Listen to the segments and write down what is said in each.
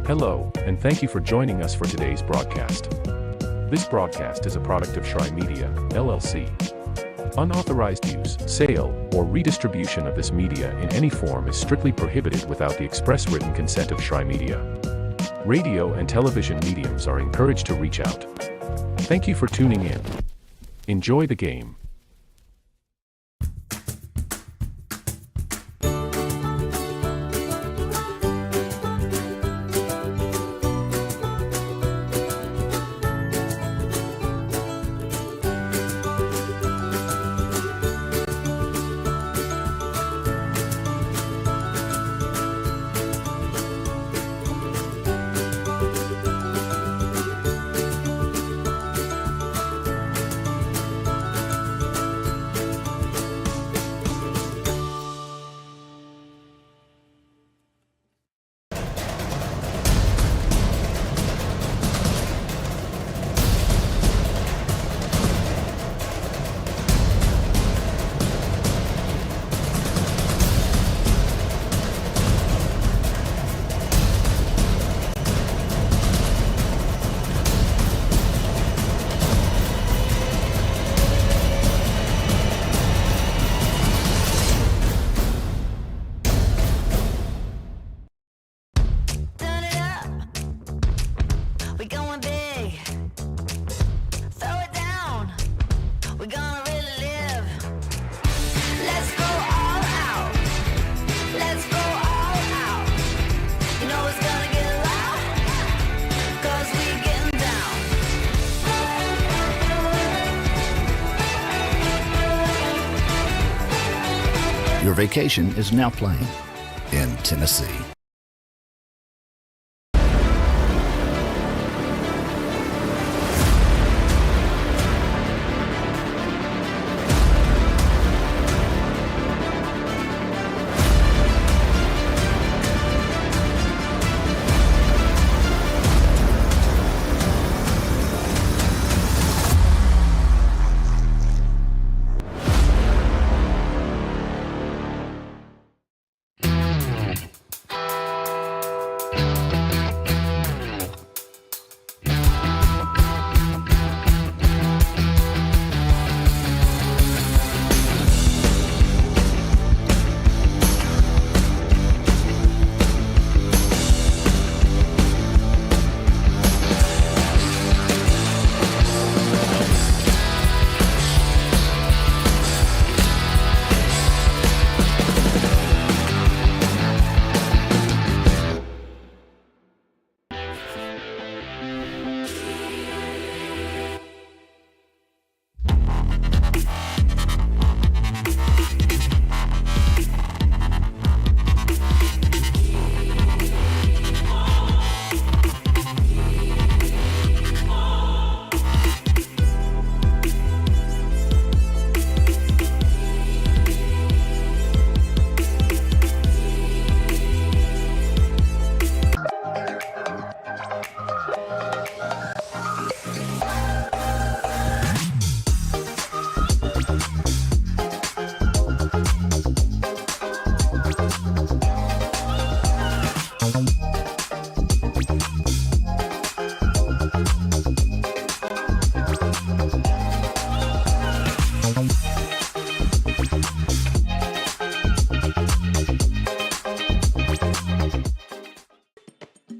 Hello, and thank you for joining us for today's broadcast. This broadcast is a product of Shry Media, LLC. Unauthorized use, sale, or redistribution of this media in any form is strictly prohibited without the express written consent of Shry Media. Radio and television mediums are encouraged to reach out. Thank you for tuning in. Enjoy the game. Your vacation is now playing in Tennessee.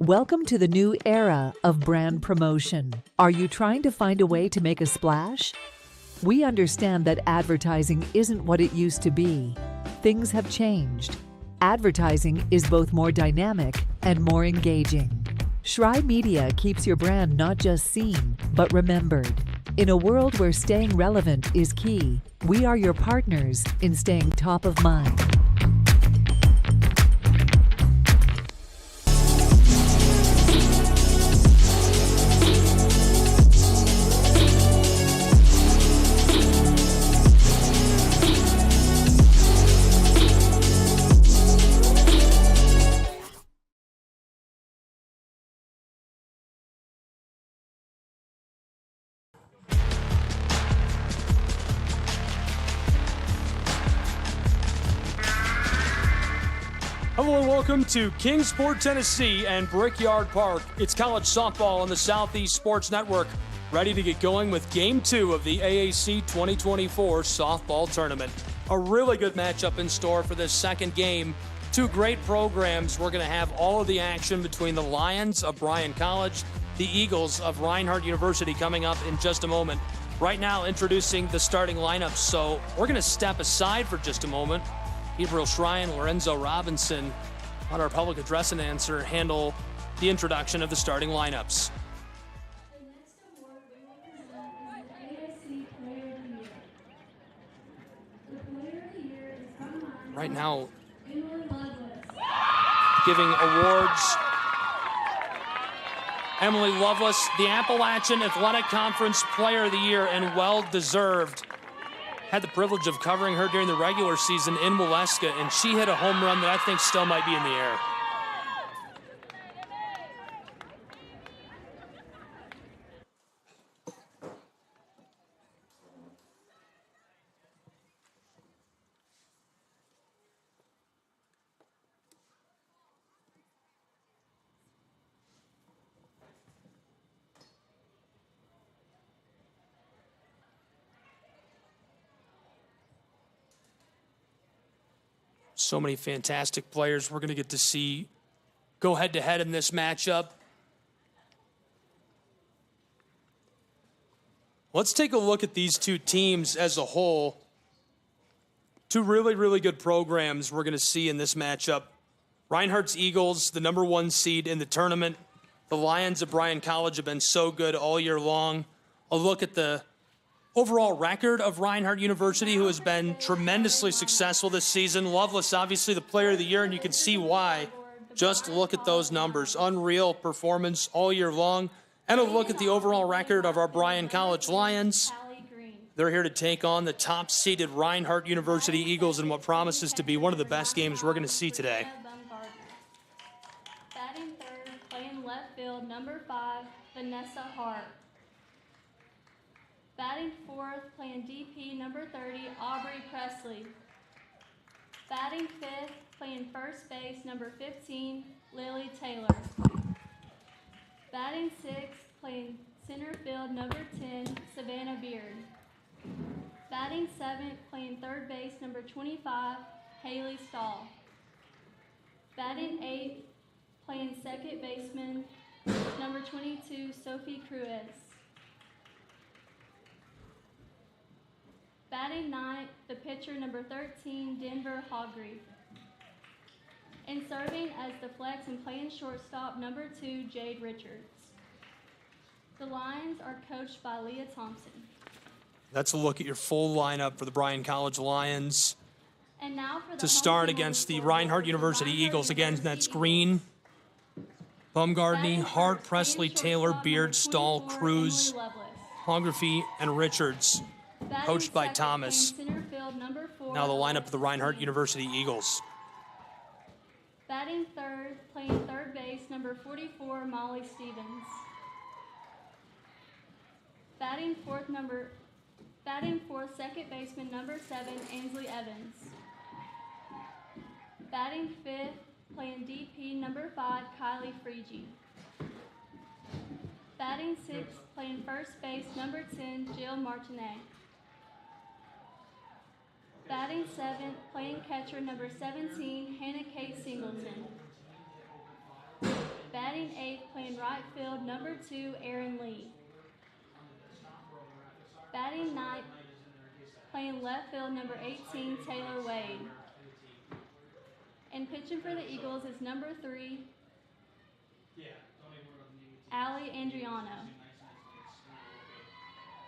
Welcome to the new era of brand promotion. Are you trying to find a way to make a splash? We understand that advertising isn't what it used to be. Things have changed. Advertising is both more dynamic and more engaging. Shry Media keeps your brand not just seen, but remembered. In a world where staying relevant is key, we are your partners in staying top of mind. Hello and welcome to Kingsport, Tennessee and Brickyard Park. It's college softball on the Southeast Sports Network, ready to get going with Game 2 of the AAC 2024 softball tournament. A really good matchup in store for this second game. Two great programs. We're going to have all of the action between the Lions of Bryan College, the Eagles of Reinhardt University coming up in just a moment. Right now, introducing the starting lineup. So we're going to step aside for just a moment. Gabriel Shrine, Lorenzo Robinson on our public address announcer handle the introduction of the starting lineups. The next award we will present is the AAC Player of the Year. The Player of the Year is from Right now, Emily Lovelace. giving awards. Emily Lovelace, the Appalachian Athletic Conference Player of the Year, and well-deserved. Had the privilege of covering her during the regular season in Waleska, and she hit a home run that I think still might be in the air. So many fantastic players we're going to get to see go head-to-head in this matchup. Let's take a look at these two teams as a whole. Two really, really good programs we're going to see in this matchup. Reinhardt's Eagles, the number 1 seed in the tournament. The Lions of Bryan College have been so good all year long. A look at the overall record of Reinhardt University, who has been tremendously successful this season. Lovelace, obviously the Player of the Year, and you can see why. Just look at those numbers. Unreal performance all year long. And a look at the overall record of our Bryan College Lions. They're here to take on the top-seeded Reinhardt University Eagles in what promises to be one of the best games we're going to see today. Batting third, playing left field, number 5, Vanessa Hart. Batting fourth, playing DP, number 30, Aubrey Presley. Batting fifth, playing first base, number 15, Lily Taylor. Batting sixth, playing center field, number 10, Savannah Beard. Batting seventh, playing third base, number 25, Haley Stahl. Batting eighth, playing second baseman, number 22, Sophie Cruz. Batting ninth, the pitcher, number 13, Denver Hogreath. And serving as the flex and playing shortstop, number 2, Jade Richards. The Lions are coached by Leah Thompson. That's a look at your full lineup for the Bryan College Lions. And now for the to start against the Reinhardt University Eagles. Again, that's Green, Baumgartney, Hart, Presley, Taylor, Beard, Stahl, Cruz, Hography, and Richards. Coached by Thomas. Now the lineup of the Reinhardt University Eagles. Batting third, playing third base, number 44, Molly Stevens. Batting fourth, second baseman, number 7, Ainsley Evans. Batting fifth, playing DP, number 5, Kylie Freege. Batting sixth, playing first base, number 10, Jill Martinet. Batting seventh, playing catcher, number 17, Hannah Kate Singleton. Batting eighth, playing right field, number 2, Erin Lee. Batting ninth, playing left field, number 18, Taylor Wade. And pitching for the Eagles is number 3, Allie Andriano.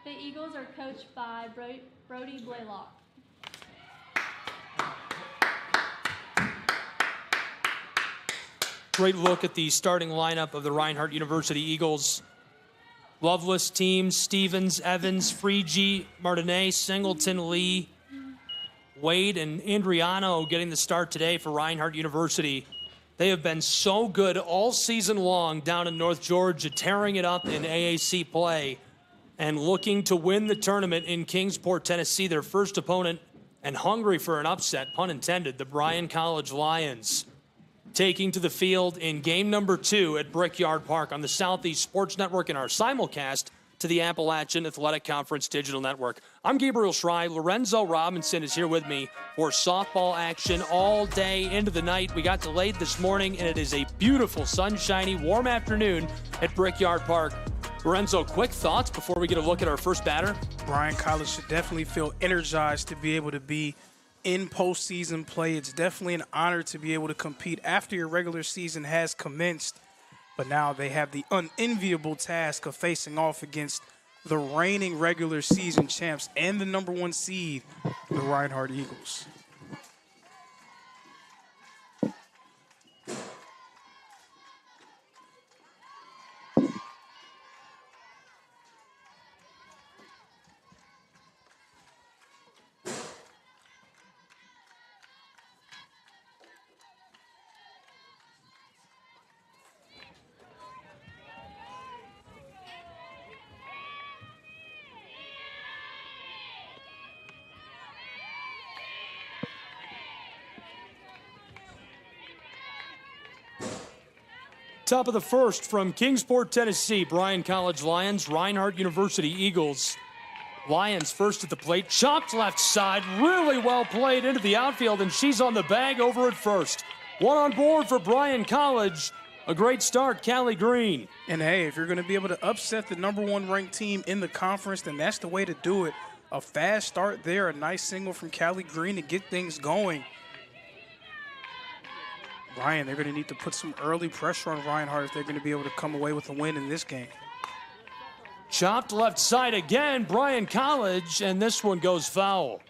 The Eagles are coached by Brody Blaylock. Great look at the starting lineup of the Reinhardt University Eagles. Lovelace team, Stevens, Evans, Freege, Martinet, Singleton, Lee, Wade, and Andriano getting the start today for Reinhardt University. They have been so good all season long down in North Georgia, tearing it up in AAC play and looking to win the tournament in Kingsport, Tennessee. Their first opponent, and hungry for an upset, pun intended, the Bryan College Lions. taking to the field in game number 2 at Brickyard Park on the Southeast Sports Network in our simulcast to the Appalachian Athletic Conference Digital Network. I'm Gabriel Schrei. Lorenzo Robinson is here with me for softball action all day into the night. We got delayed this morning, and it is a beautiful, sunshiny, warm afternoon at Brickyard Park. Lorenzo, quick thoughts before we get a look at our first batter? Bryan College should definitely feel energized to be able to be in postseason play. It's definitely an honor to be able to compete after your regular season has commenced. But now they have the unenviable task of facing off against the reigning regular season champs and the number 1 seed, the Reinhardt Eagles. Top of the first from Kingsport, Tennessee, Bryan College Lions, Reinhardt University Eagles. Lions first at the plate, chopped left side, really well played into the outfield, and she's on the bag over at first. One on board for Bryan College. A great start, Callie Green. And hey, if you're going to be able to upset the number 1 ranked team in the conference, then that's the way to do it. A fast start there, a nice single from Callie Green to get things going. Bryan, they're going to need to put some early pressure on Reinhardt if they're going to be able to come away with a win in this game. Chopped left side again, Bryan College, and this one goes foul.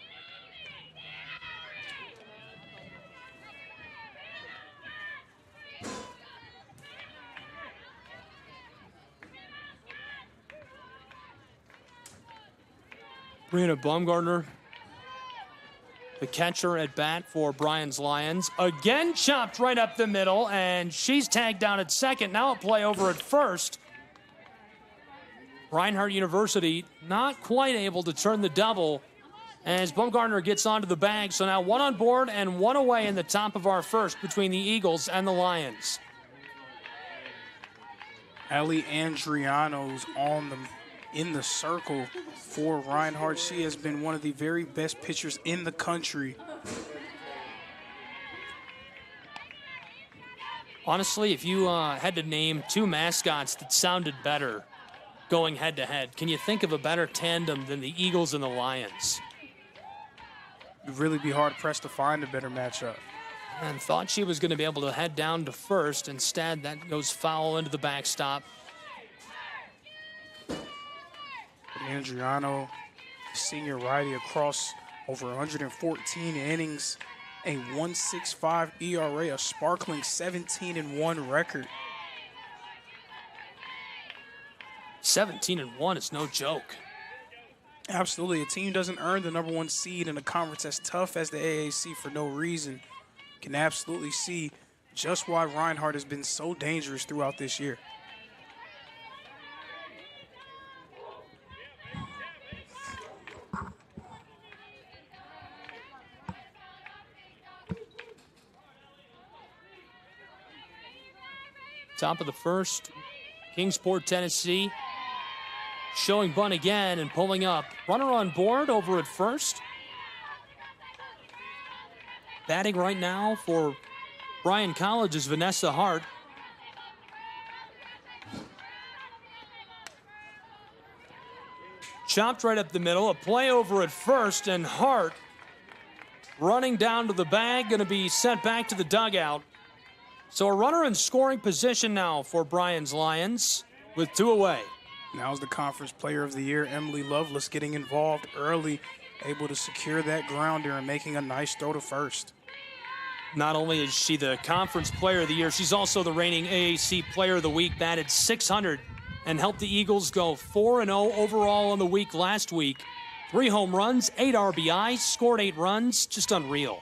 Brianna Baumgartner, the catcher at bat for Bryan's Lions. Again chopped right up the middle, and she's tagged down at second. Now a play over at first. Reinhardt University not quite able to turn the double as Baumgartner gets onto the bag. So now 1 on board and 1 away in the top of our first between the Eagles and the Lions. Ellie Andriano's in the circle for Reinhardt. She has been one of the very best pitchers in the country. Honestly, if you had to name 2 mascots that sounded better going head-to-head, can you think of a better tandem than the Eagles and the Lions? You'd really be hard-pressed to find a better matchup. And thought she was going to be able to head down to first. Instead, that goes foul into the backstop. Andriano, senior righty across over 114 innings, a 1.65 ERA, a sparkling 17-1 record. 17-1 is no joke. Absolutely. A team doesn't earn the number 1 seed in a conference as tough as the AAC for no reason. Can absolutely see just why Reinhardt has been so dangerous throughout this year. Top of the first, Kingsport, Tennessee, showing bunt again and pulling up. Runner on board over at first. Batting right now for Bryan College is Vanessa Hart. Chopped right up the middle, a play over at first, and Hart running down to the bag, going to be sent back to the dugout. So a runner in scoring position now for Bryan's Lions with 2 away. Now's the Conference Player of the Year, Emily Lovelace, getting involved early, able to secure that grounder and making a nice throw to first. Not only is she the Conference Player of the Year, she's also the reigning AAC Player of the Week, batted .600 and helped the Eagles go 4-0 overall on the week last week. 3 home runs, 8 RBIs, scored 8 runs, just unreal.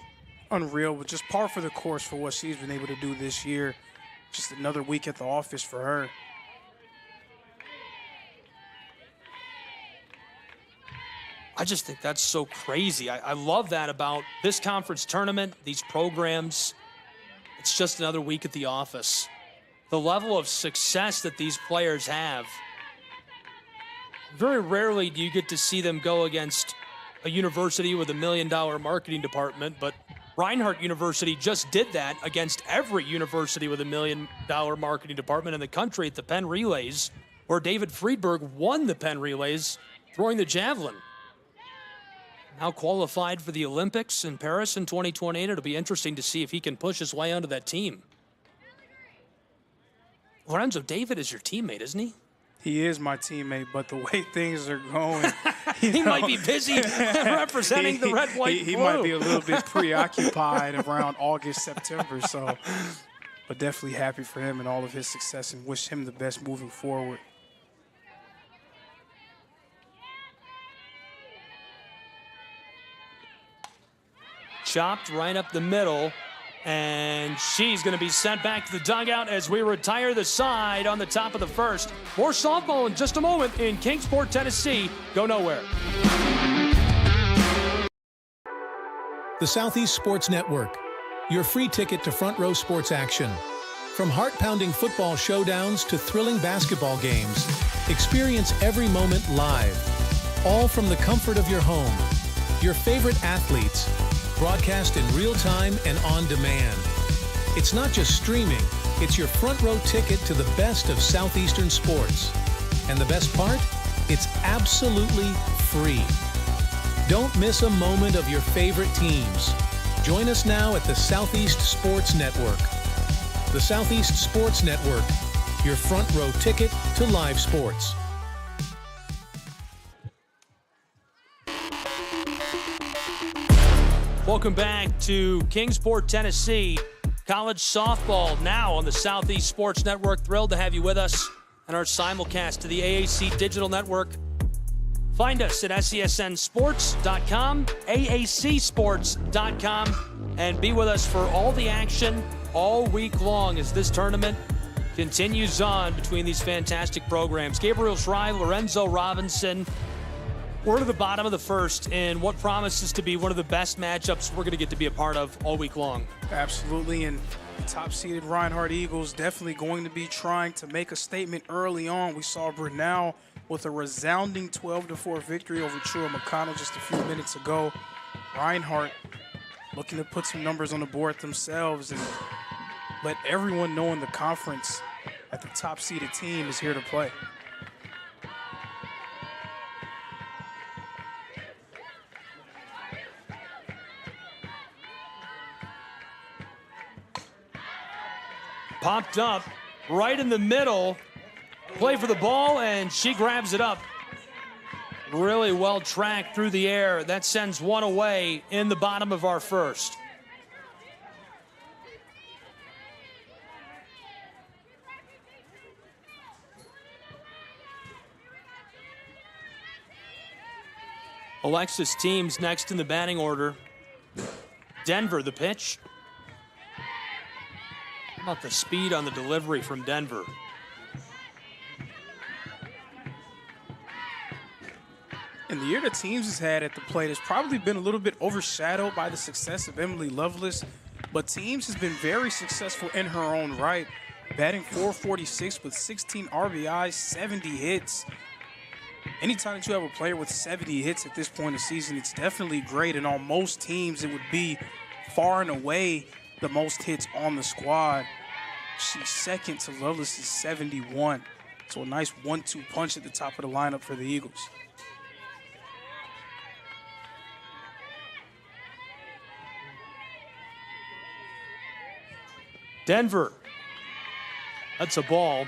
Unreal, but just par for the course for what she's been able to do this year. Just another week at the office for her. I just think that's so crazy. I love that about this conference tournament, these programs. it's just another week at the office. The level of success that these players have, very rarely do you get to see them go against a university with $1 million marketing department, but Reinhardt University just did that against every university with $1 million marketing department in the country at the Penn Relays, where David Friedberg won the Penn Relays throwing the javelin. Now qualified for the Olympics in Paris in 2028. It'll be interesting to see if he can push his way onto that team. Lorenzo, David is your teammate, isn't he? He is my teammate, but the way things are going, he might be busy representing the red, white, he blue. might be a little bit preoccupied around August, September. So, but definitely happy for him and all of his success and wish him the best moving forward. Chopped right up the middle, and she's going to be sent back to the dugout as we retire the side on the top of the first. More softball in just a moment in Kingsport, Tennessee. Go nowhere. The Southeast Sports Network, your free ticket to front row sports action. From heart-pounding football showdowns to thrilling basketball games, experience every moment live, all from the comfort of your home. Your favorite athletes, broadcast in real time and on demand. It's not just streaming, it's your front row ticket to the best of Southeastern sports. And the best part? It's absolutely free. Don't miss a moment of your favorite teams. Join us now at the Southeast Sports Network. The Southeast Sports Network, your front row ticket to live sports. Welcome back to Kingsport, Tennessee. College softball now on the Southeast Sports Network. Thrilled to have you with us and our simulcast to the AAC Digital Network. Find us at SESNsports.com, AACsports.com, and be with us for all the action all week long as this tournament continues on between these fantastic programs. Gabriel Schrei, Lorenzo Robinson. We're to the bottom of the first in what promises to be one of the best matchups we're going to get to be a part of all week long. Absolutely, and the top-seeded Reinhardt Eagles definitely going to be trying to make a statement early on. We saw Brunel with a resounding 12-4 victory over Trua McConnell just a few minutes ago. Reinhardt looking to put some numbers on the board themselves and let everyone know in the conference that the top-seeded team is here to play. Popped up right in the middle. Play for the ball, and she grabs it up. Really well tracked through the air. That sends one away in the bottom of our first. Alexis Teams next in the batting order. Denver, the pitch. How about the speed on the delivery from Denver? And the year that Teams has had at the plate has probably been a little bit overshadowed by the success of Emily Lovelace, but Teams has been very successful in her own right, batting .446 with 16 RBIs, 70 hits. Anytime that you have a player with 70 hits at this point in the season, it's definitely great, and on most teams it would be far and away the most hits on the squad. She's second to Lovelace's 71. So a nice 1-2 punch at the top of the lineup for the Eagles. Denver. That's a ball.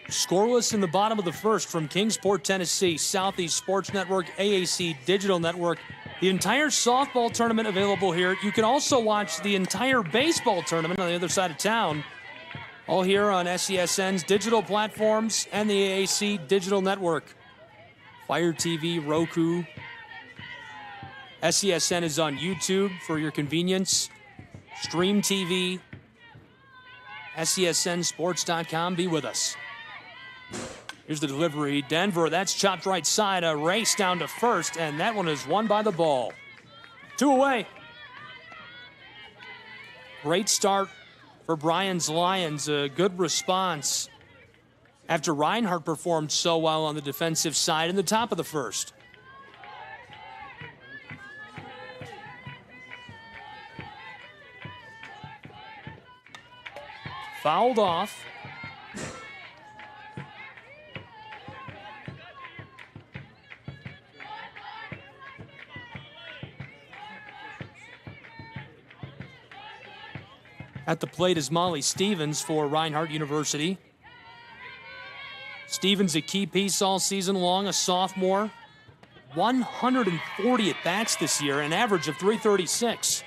Scoreless in the bottom of the first from Kingsport, Tennessee, Southeast Sports Network, AAC Digital Network. The entire softball tournament available here. You can also watch the entire baseball tournament on the other side of town, all here on SESN's digital platforms and the AAC Digital Network. Fire TV, Roku. SESN is on YouTube for your convenience. Stream TV. SESNsports.com. Be with us. Here's the delivery. Denver, that's chopped right side. A race down to first, and that one is won by the ball. 2 away. Great start for Bryan's Lions. A good response after Reinhardt performed so well on the defensive side in the top of the first. Fouled off. At the plate is Molly Stevens for Reinhardt University. Stevens a key piece all season long, a sophomore. 140 at-bats this year, an average of .336.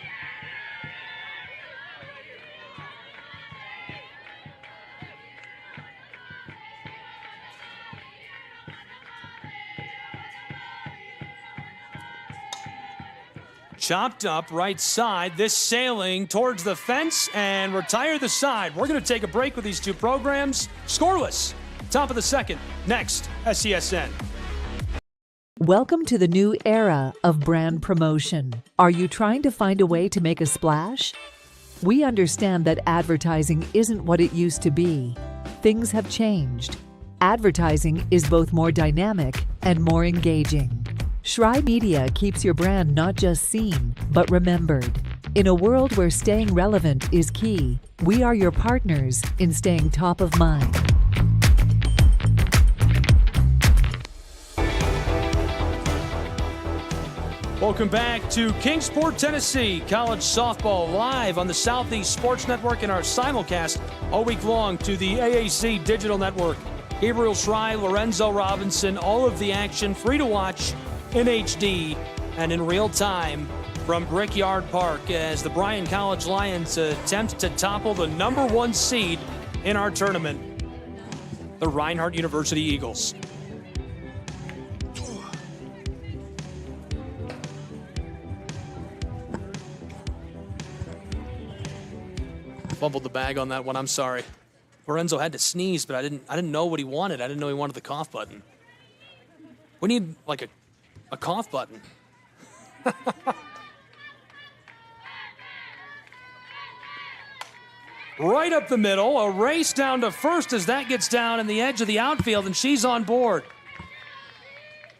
Chopped up right side, this sailing towards the fence and retire the side. We're going to take a break with these two programs. Scoreless. Top of the second. Next, SESN. Welcome to the new era of brand promotion. Are you trying to find a way to make a splash? We understand that advertising isn't what it used to be. Things have changed. Advertising is both more dynamic and more engaging. Shry Media keeps your brand not just seen, but remembered. In a world where staying relevant is key, we are your partners in staying top of mind. Welcome back to Kingsport, Tennessee. College softball live on the Southeast Sports Network and our simulcast all week long to the AAC Digital Network. Gabriel Shry, Lorenzo Robinson, all of the action free to watch in HD and in real time from Brickyard Park as the Bryan College Lions attempt to topple the #1 seed in our tournament, the Reinhardt University Eagles. Fumbled the bag on that one, I'm sorry. Lorenzo had to sneeze, but I didn't know what he wanted. I didn't know he wanted the cough button. We need like a cough button. Right up the middle, a race down to first as that gets down in the edge of the outfield, and she's on board.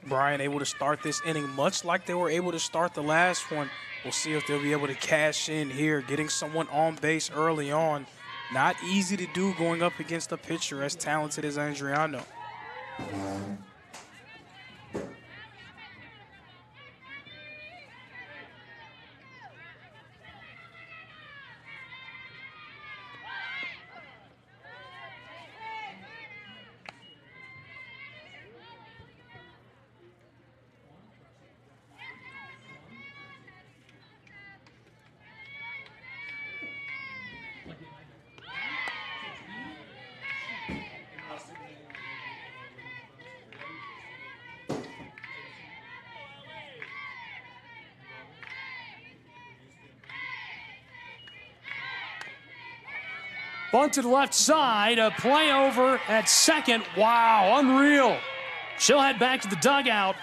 Bryan able to start this inning much like they were able to start the last one. We'll see if they'll be able to cash in here, getting someone on base early on. Not easy to do going up against a pitcher as talented as Andriano. Bunted left side, a play over at second. Wow, unreal. She'll head back to the dugout.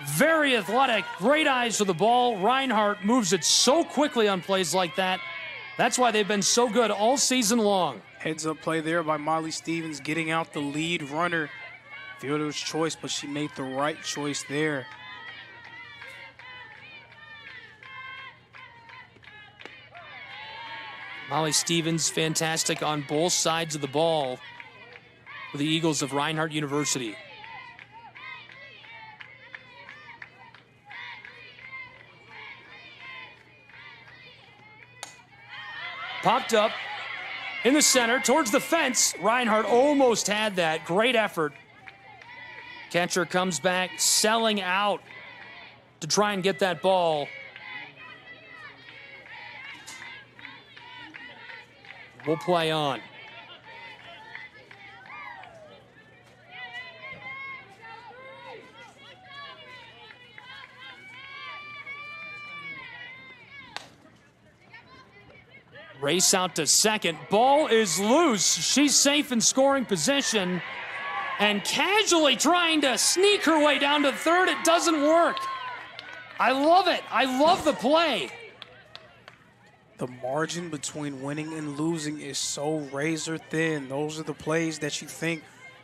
Very athletic, great eyes for the ball. Reinhardt moves it so quickly on plays like that. That's why they've been so good all season long. Heads up play there by Molly Stevens, getting out the lead runner. Fielder's choice, but she made the right choice there. Molly Stevens, fantastic on both sides of the ball for the Eagles of Reinhardt University. Popped up in the center towards the fence. Reinhardt almost had that. Great effort. Catcher comes back, selling out to try and get that ball. We'll play on. Race out to second. Ball is loose. She's safe in scoring position. And casually trying to sneak her way down to third. It doesn't work. I love it. I love the play. The margin between winning and losing is so razor thin. Those are the plays that you think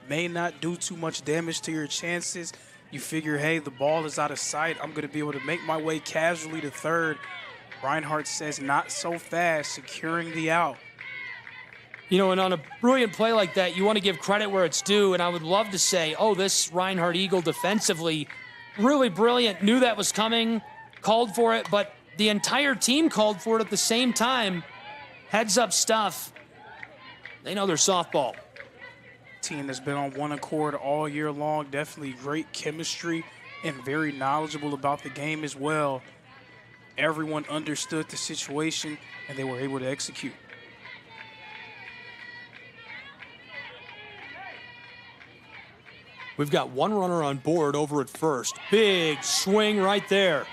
may not do too much damage to your chances. You figure, hey, the ball is out of sight. I'm going to be able to make my way casually to third. Reinhardt says not so fast, securing the out. You know, and on a brilliant play like that, you want to give credit where it's due, and I would love to say, oh, this Reinhardt Eagle defensively, really brilliant, knew that was coming, called for it, but the entire team called for it at the same time. Heads up stuff. They know their softball. Team that's been on one accord all year long, definitely great chemistry and very knowledgeable about the game as well. Everyone understood the situation, and they were able to execute. We've got one runner on board over at first. Big swing right there.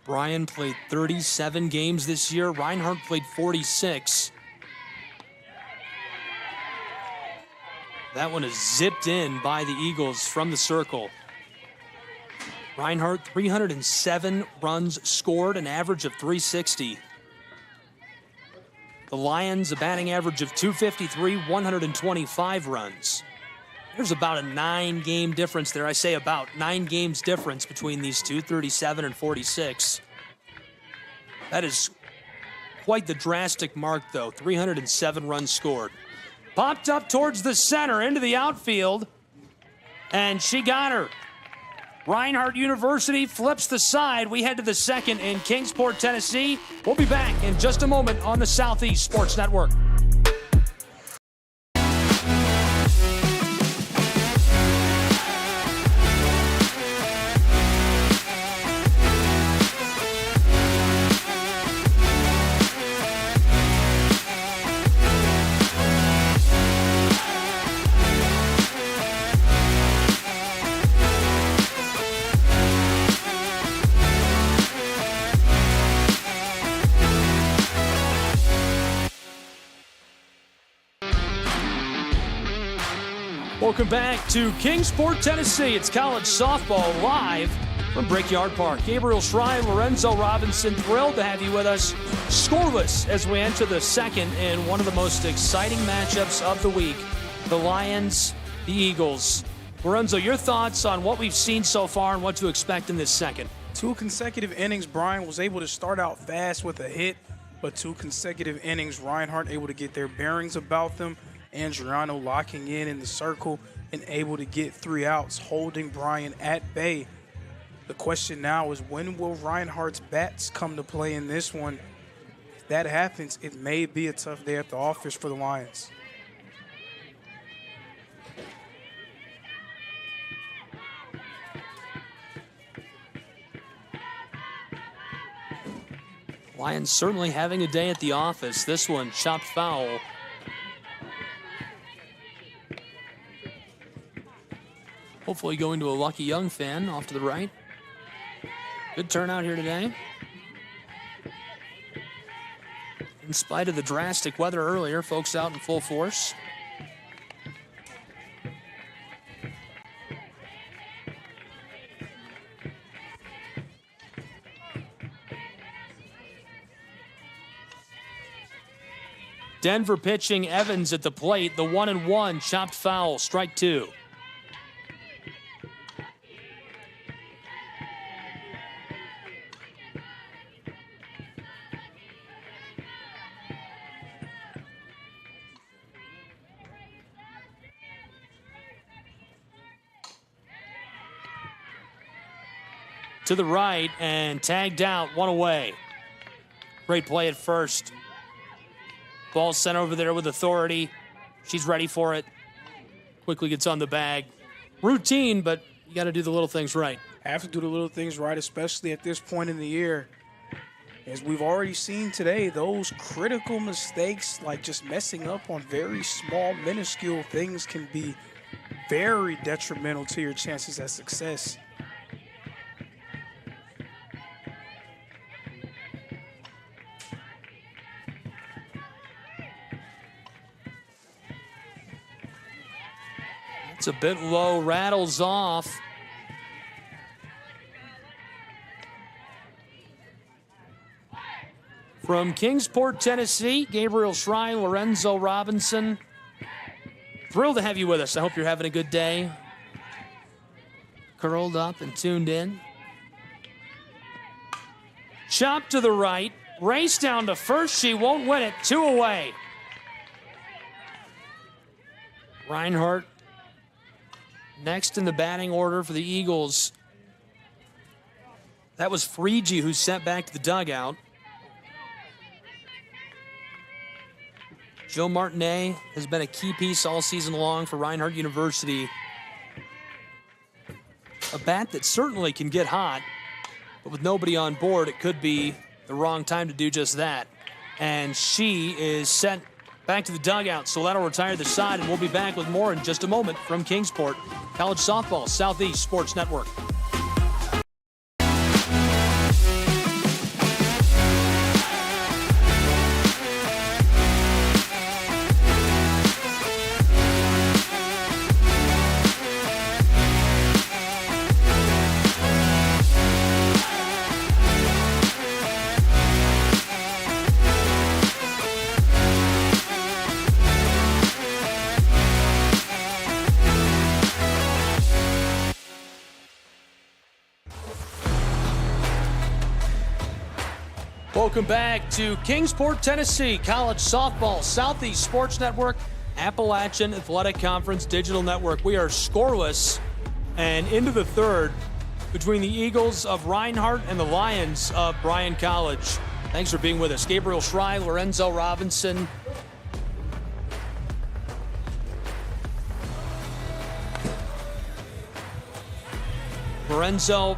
Bryan played 37 games this year. Reinhardt played 46. That one is zipped in by the Eagles from the circle. Reinhardt, 307 runs scored, an average of 360. The Lions, a batting average of 253, 125 runs. There's about a 9-game difference there. I say about 9 games difference between these two, 37 and 46. That is quite the drastic mark, though. 307 runs scored. Popped up towards the center, into the outfield, and she got her. Reinhardt University flips the side. We head to the second in Kingsport, Tennessee. We'll be back in just a moment on the Southeast Sports Network. Welcome back to Kingsport, Tennessee. It's college softball live from Brickyard Park. Gabriel Schrei, Lorenzo Robinson, thrilled to have you with us. Scoreless as we enter the second in one of the most exciting matchups of the week. The Lions, the Eagles. Lorenzo, your thoughts on what we've seen so far and what to expect in this second? 2 consecutive innings, Bryan was able to start out fast with a hit, but 2 consecutive innings, Reinhardt able to get their bearings about them. Andriano locking in the circle and able to get 3 outs, holding Bryan at bay. The question now is, when will Reinhardt's bats come to play in this one? If that happens, it may be a tough day at the office for the Lions. Lions certainly having a day at the office. This one chopped foul. Hopefully going to a Lucky Young fan off to the right. Good turnout here today. In spite of the drastic weather earlier, folks out in full force. Denver pitching, Evans at the plate. The 1-1, chopped foul, strike 2. To the right and tagged out, 1 away. Great play at first. Ball sent over there with authority. She's ready for it. Quickly gets on the bag. Routine, but you got to do the little things right. Have to do the little things right, especially at this point in the year. As we've already seen today, those critical mistakes, like just messing up on very small, minuscule things, can be very detrimental to your chances at success. a bit low, rattles off. From Kingsport, Tennessee, Gabriel Shrine, Lorenzo Robinson. Thrilled to have you with us. I hope you're having a good day. Curled up and tuned in. Chop to the right. Race down to first. She won't win it. 2 away. Reinhardt next in the batting order for the Eagles. That was Friege who sent back to the dugout. Joe Martinet has been a key piece all season long for Reinhardt University. A bat that certainly can get hot, but with nobody on board, it could be the wrong time to do just that. And she is sent back to the dugout, so that'll retire the side, and we'll be back with more in just a moment from Kingsport. College Softball, Southeast Sports Network. Welcome back to Kingsport, Tennessee, College Softball, Southeast Sports Network, Appalachian Athletic Conference Digital Network. We are scoreless and into the third between the Eagles of Reinhardt and the Lions of Bryan College. Thanks for being with us. Gabriel Shrine, Lorenzo Robinson. Lorenzo,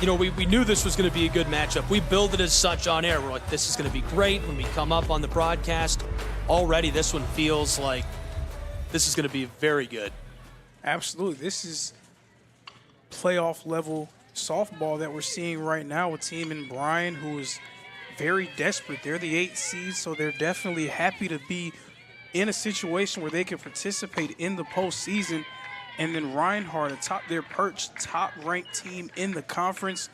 you know, we knew this was going to be a good matchup. We billed it as such on air. We're like, this is going to be great when we come up on the broadcast. Already, this one feels like this is going to be very good. Absolutely. This is playoff level softball that we're seeing right now. A team in Bryan who is very desperate. They're the 8th seed, so they're definitely happy to be in a situation where they can participate in the postseason. And then Reinhardt, atop their perch, top-ranked team in the conference,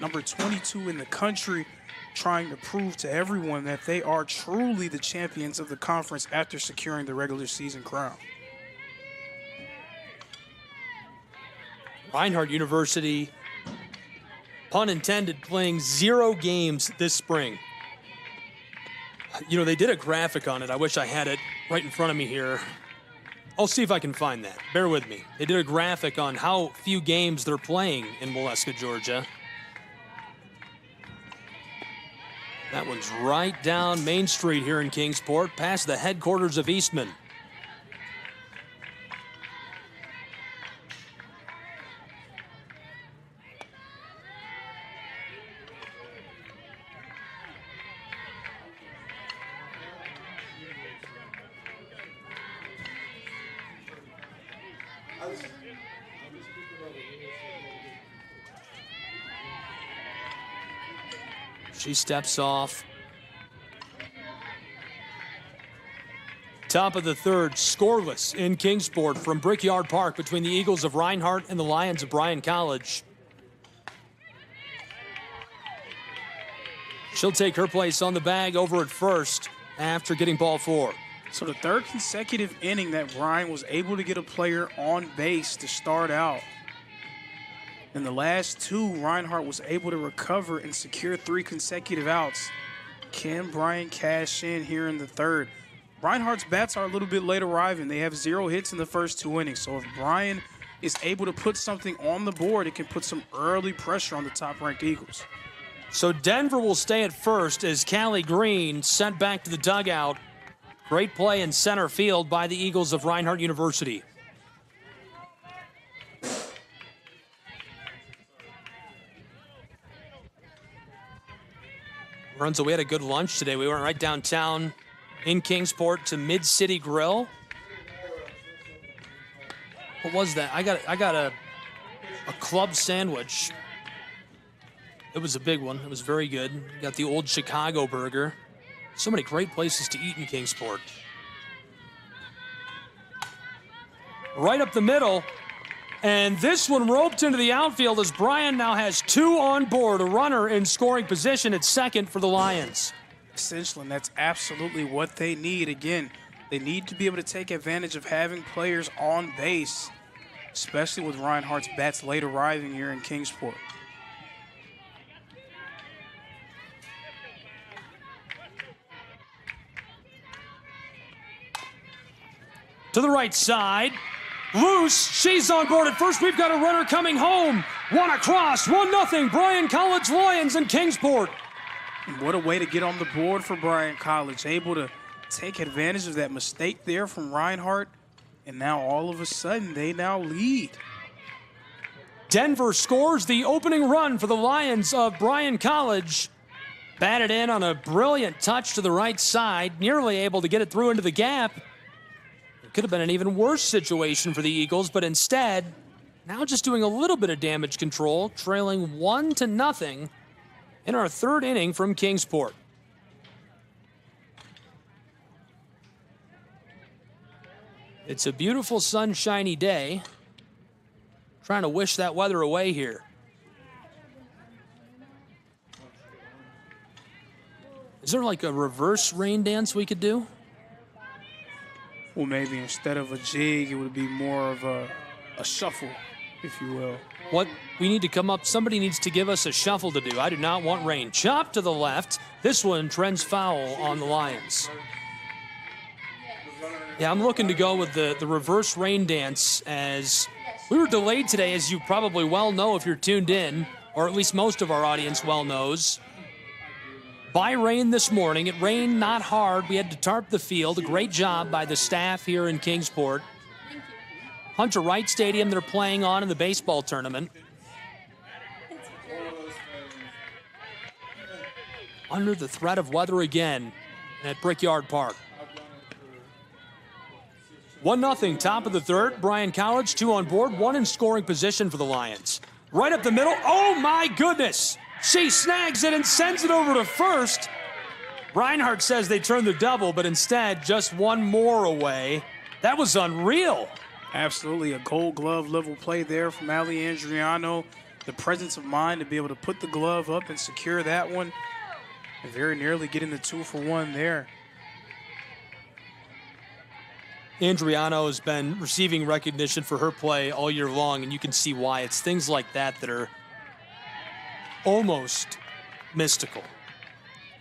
number 22 in the country, trying to prove to everyone that they are truly the champions of the conference after securing the regular season crown. Reinhardt University, pun intended, playing 0 games this spring. You know, they did a graphic on it. I wish I had it right in front of me here. I'll see if I can find that. Bear with me. They did a graphic on how few games they're playing in Waleska, Georgia. That one's right down Main Street here in Kingsport, past the headquarters of Eastman. She steps off. Top of the third, scoreless in Kingsport from Brickyard Park between the Eagles of Reinhardt and the Lions of Bryan College. She'll take her place on the bag over at first after getting ball 4. So the third consecutive inning that Bryan was able to get a player on base to start out. In the last 2, Reinhardt was able to recover and secure 3 consecutive outs. Can Bryan cash in here in the third? Reinhardt's bats are a little bit late arriving. They have 0 hits in the first 2 innings. So if Bryan is able to put something on the board, it can put some early pressure on the top-ranked Eagles. So Denver will stay at first as Callie Green sent back to the dugout. Great play in center field by the Eagles of Reinhardt University. Lorenzo, we had a good lunch today. We went right downtown in Kingsport to Mid-City Grill. What was that? I got a club sandwich. It was a big one. It was very good. Got the old Chicago burger. So many great places to eat in Kingsport. right up the middle. And this one roped into the outfield as Bryan now has 2 on board, a runner in scoring position at second for the Lions. Essentially, and that's absolutely what they need. Again, they need to be able to take advantage of having players on base, especially with Reinhardt's bats late arriving here in Kingsport. To the right side. Loose, she's on board at first. We've got a runner coming home. One across, 1-0, Bryan College Lions in Kingsport. What a way to get on the board for Bryan College. Able to take advantage of that mistake there from Reinhardt. And now all of a sudden, they now lead. Denver scores the opening run for the Lions of Bryan College. Batted in on a brilliant touch to the right side, nearly able to get it through into the gap. Could have been an even worse situation for the Eagles, but instead, now just doing a little bit of damage control, trailing 1-0 in our third inning from Kingsport. It's a beautiful sunshiny day. Trying to wish that weather away here. Is there like a reverse rain dance we could do? Well, maybe instead of a jig, it would be more of a shuffle, if you will. What we need to come up, somebody needs to give us a shuffle to do. I do not want rain. Chop to the left. This one trends foul on the Lions. Yeah, I'm looking to go with the reverse rain dance, as we were delayed today, as you probably well know if you're tuned in, or at least most of our audience well knows. By rain this morning. It rained not hard. We had to tarp the field. A great job by the staff here in Kingsport. Hunter Wright Stadium they're playing on in the baseball tournament. Under the threat of weather again at Brickyard Park. 1-0, top of the third. Bryan College, 2 on board, 1 in scoring position for the Lions. Right up the middle. Oh, my goodness. She snags it and sends it over to first. Reinhardt says they turned the double, but instead just 1 more away. That was unreal. Absolutely, a Gold Glove level play there from Ali Andriano. The presence of mind to be able to put the glove up and secure that one. And very nearly getting the 2-for-1 there. Andriano has been receiving recognition for her play all year long, and you can see why. It's things like that that are almost mystical.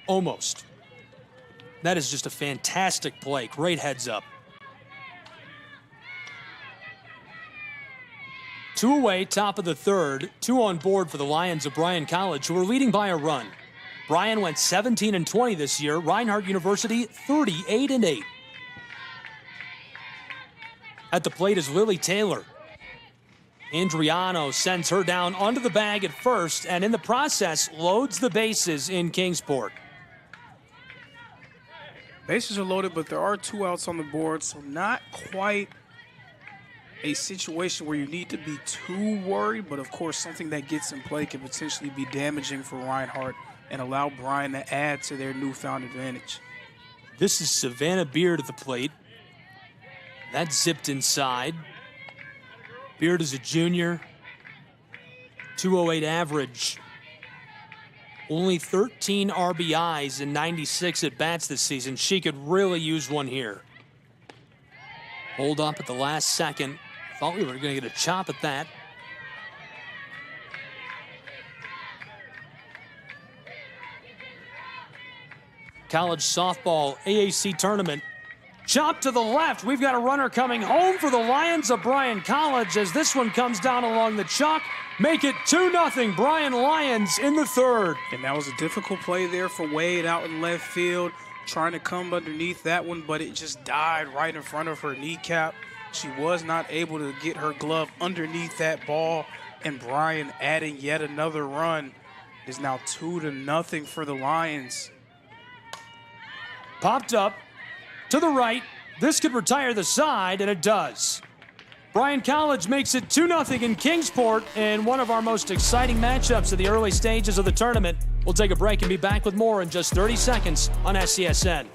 Almost. That is just a fantastic play. Great heads up. 2 away, top of the third. 2 on board for the Lions of Bryan College, who are leading by a run. Bryan went 17-20 this year. Reinhardt University, 38-8. At the plate is Lily Taylor. Andriano sends her down onto the bag at first, and in the process, loads the bases in Kingsport. Bases are loaded, but there are 2 outs on the board, so not quite a situation where you need to be too worried, but of course something that gets in play can potentially be damaging for Reinhardt and allow Bryan to add to their newfound advantage. This is Savannah Beard at the plate. That zipped inside. Beard is a junior, 208 average. Only 13 RBIs in 96 at-bats this season. She could really use one here. Hold up at the last second. Thought we were going to get a chop at that. College softball AAC tournament. Chop to the left. We've got a runner coming home for the Lions of Bryan College as this one comes down along the chalk. Make it 2-0 Bryan Lions in the third. And that was a difficult play there for Wade out in left field, trying to come underneath that one, but it just died right in front of her kneecap. She was not able to get her glove underneath that ball, and Bryan adding yet another run. It is now 2-0 for the Lions. Popped up to the right. This could retire the side, and it does. Bryan College makes it 2-0 in Kingsport in one of our most exciting matchups of the early stages of the tournament. We'll take a break and be back with more in just 30 seconds on SCSN.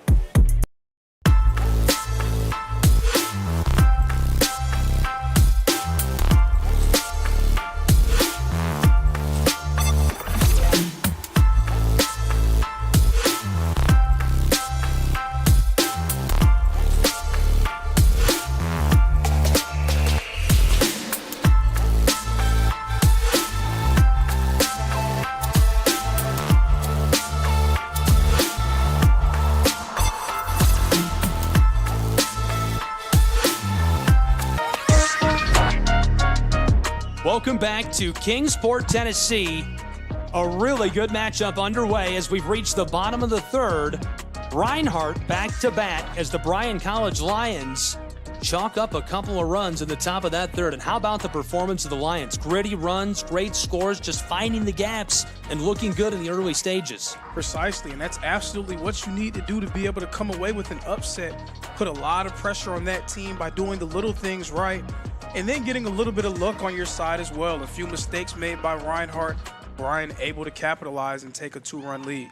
Welcome back to Kingsport, Tennessee. A really good matchup underway as we've reached the bottom of the third. Reinhardt back to bat as the Bryan College Lions chalk up a couple of runs in the top of that third. And how about the performance of the Lions? Gritty runs, great scores, just finding the gaps and looking good in the early stages. Precisely, and that's absolutely what you need to do to be able to come away with an upset. Put a lot of pressure on that team by doing the little things right, and then getting a little bit of luck on your side as well. A few mistakes made by Reinhardt, Bryan able to capitalize and take a 2-run lead.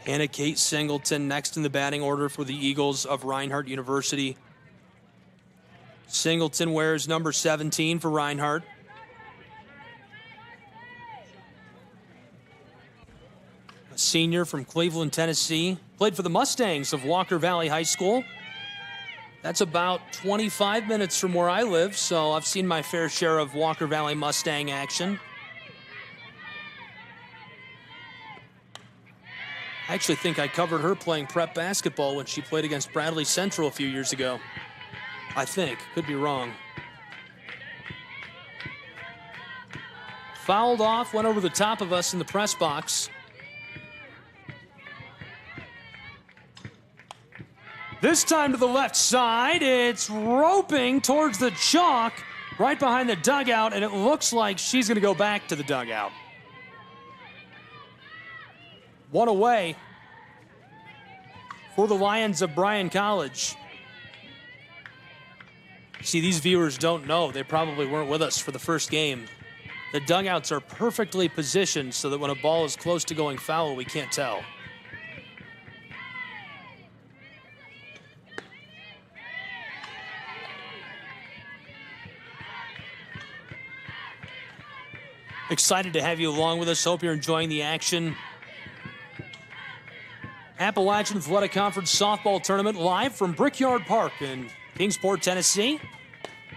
Hannah Kate Singleton next in the batting order for the Eagles of Reinhardt University. Singleton wears number 17 for Reinhardt. A senior from Cleveland, Tennessee. Played for the Mustangs of Walker Valley High School. That's about 25 minutes from where I live, so I've seen my fair share of Walker Valley Mustang action. I actually think I covered her playing prep basketball when she played against Bradley Central a few years ago. I think. Could be wrong. Fouled off, went over the top of us in the press box. This time to the left side. It's roping towards the chalk right behind the dugout, and it looks like she's going to go back to the dugout. One away for the Lions of Bryan College. See, these viewers don't know. They probably weren't with us for the first game. The dugouts are perfectly positioned so that when a ball is close to going foul, we can't tell. Excited to have you along with us. Hope you're enjoying the action. Appalachian Athletic Conference Softball Tournament live from Brickyard Park in Kingsport, Tennessee.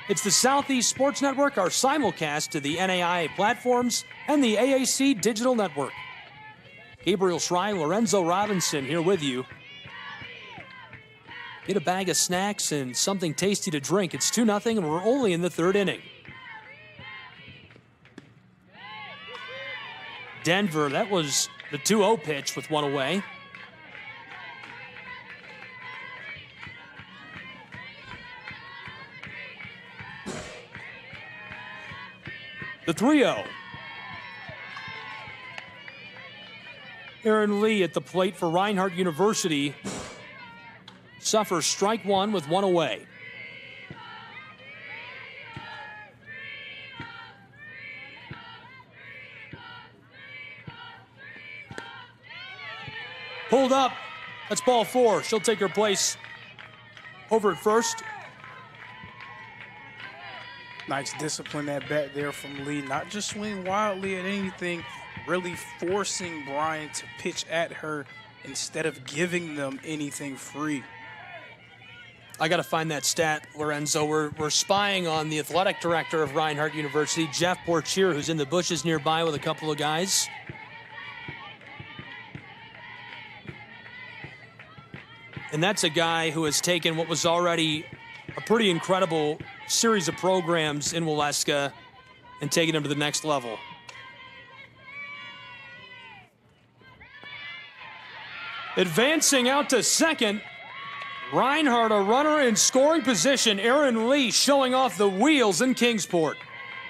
It's the Southeast Sports Network, our simulcast to the NAIA platforms and the AAC Digital Network. Gabriel Schrei, Lorenzo Robinson here with you. Get a bag of snacks and something tasty to drink. It's 2-0 and we're only in the third inning. Denver, that was the 2-0 pitch with one away. The 3-0. Aaron Lee at the plate for Reinhardt University suffers strike one with one away. Pulled up. That's ball 4. She'll take her place over at first. Nice discipline at bat there from Lee. Not just swing wildly at anything, really forcing Bryan to pitch at her instead of giving them anything free. I got to find that stat, Lorenzo. We're spying on the athletic director of Reinhardt University, Jeff Portier, who's in the bushes nearby with a couple of guys. And that's a guy who has taken what was already a pretty incredible series of programs in Waleska and taken them to the next level. Advancing out to second, Reinhardt, a runner in scoring position. Aaron Lee showing off the wheels in Kingsport.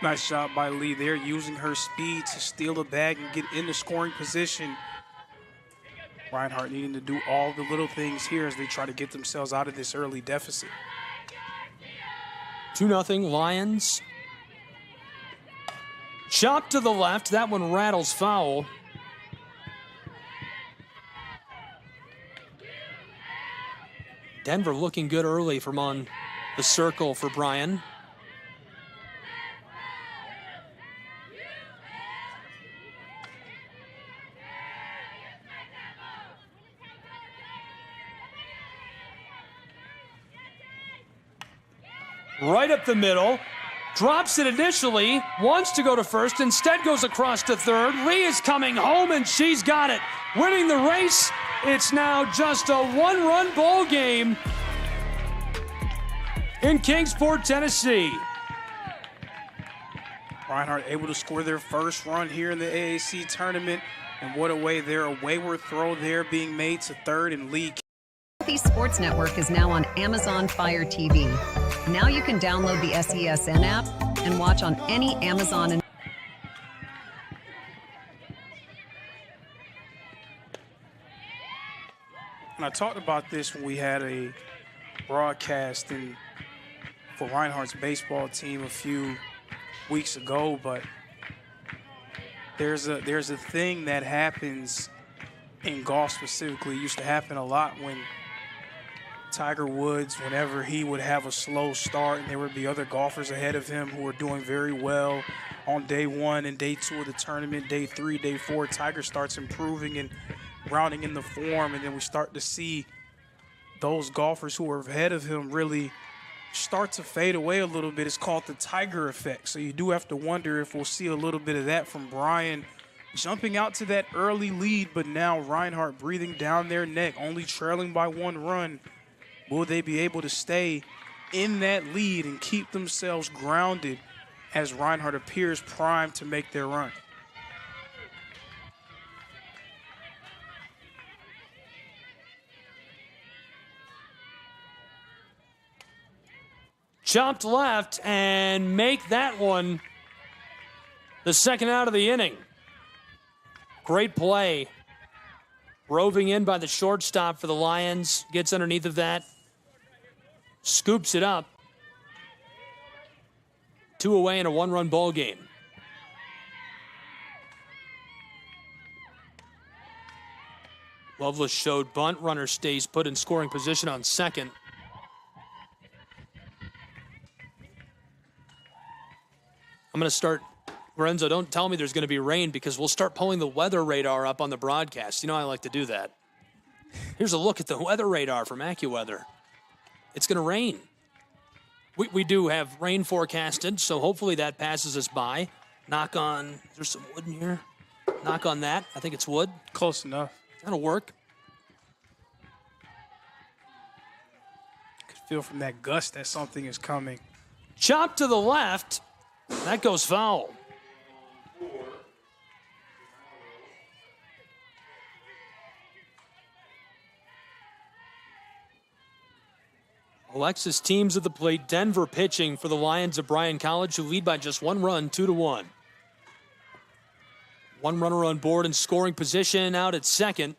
Nice job by Lee there, using her speed to steal the bag and get into scoring position. Reinhardt needing to do all the little things here as they try to get themselves out of this early deficit. 2-0 Lions. Chop to the left. That one rattles foul. Denver looking good early from on the circle for Bryan. Right up the middle, drops it initially, wants to go to first, instead goes across to third. Lee is coming home and she's got it. Winning the race, it's now just a one-run ball game in Kingsport, Tennessee. Reinhardt able to score their first run here in the AAC tournament. And what a way there, a wayward throw there being made to third and lead. Southeast Sports Network is now on Amazon Fire TV. Now you can download the SESN app and watch on any Amazon and I talked about this when we had a broadcast for Reinhardt's baseball team a few weeks ago, but there's a thing that happens in golf specifically. It used to happen a lot when Tiger Woods, whenever he would have a slow start and there would be other golfers ahead of him who were doing very well on day 1 and day 2 of the tournament, day 3, day 4, Tiger starts improving and rounding in the form, and then we start to see those golfers who are ahead of him really start to fade away a little bit. It's called the Tiger effect. So you do have to wonder if we'll see a little bit of that from Bryan jumping out to that early lead, but now Reinhardt breathing down their neck, only trailing by 1 run. Will they be able to stay in that lead and keep themselves grounded as Reinhardt appears primed to make their run? Chopped left and make that one the second out of the inning. Great play. Roving in by the shortstop for the Lions. Gets underneath of that. Scoops it up. 2 away in a 1-run ball game. Loveless showed bunt. Runner stays put in scoring position on second. I'm going to start, Lorenzo, don't tell me there's going to be rain because we'll start pulling the weather radar up on the broadcast. You know I like to do that. Here's a look at the weather radar from AccuWeather. It's going to rain. We do have rain forecasted, so hopefully that passes us by. Knock on, there's some wood in here. Knock on that. I think it's wood. Close enough. That'll work. Could feel from that gust that something is coming. Chop to the left. That goes foul. Alexis teams at the plate. Denver pitching for the Lions of Bryan College, who lead by just 1 run, 2-1. 1 runner on board in scoring position out at second.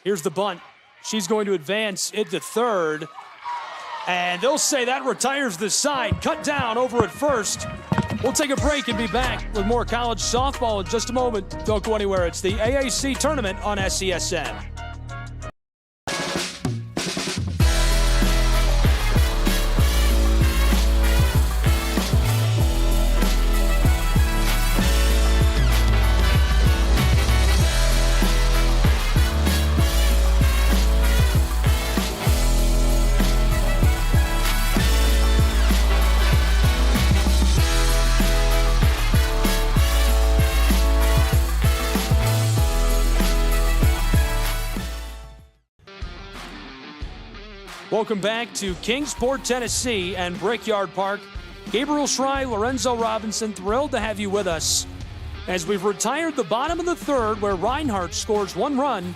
Here's the bunt. She's going to advance it to third. And they'll say that retires the side. Cut down over at first. We'll take a break and be back with more college softball in just a moment. Don't go anywhere. It's the AAC tournament on SESN. Welcome back to Kingsport, Tennessee and Brickyard Park. Gabriel Schrei, Lorenzo Robinson, thrilled to have you with us as we've retired the bottom of the third where Reinhardt scores 1 run,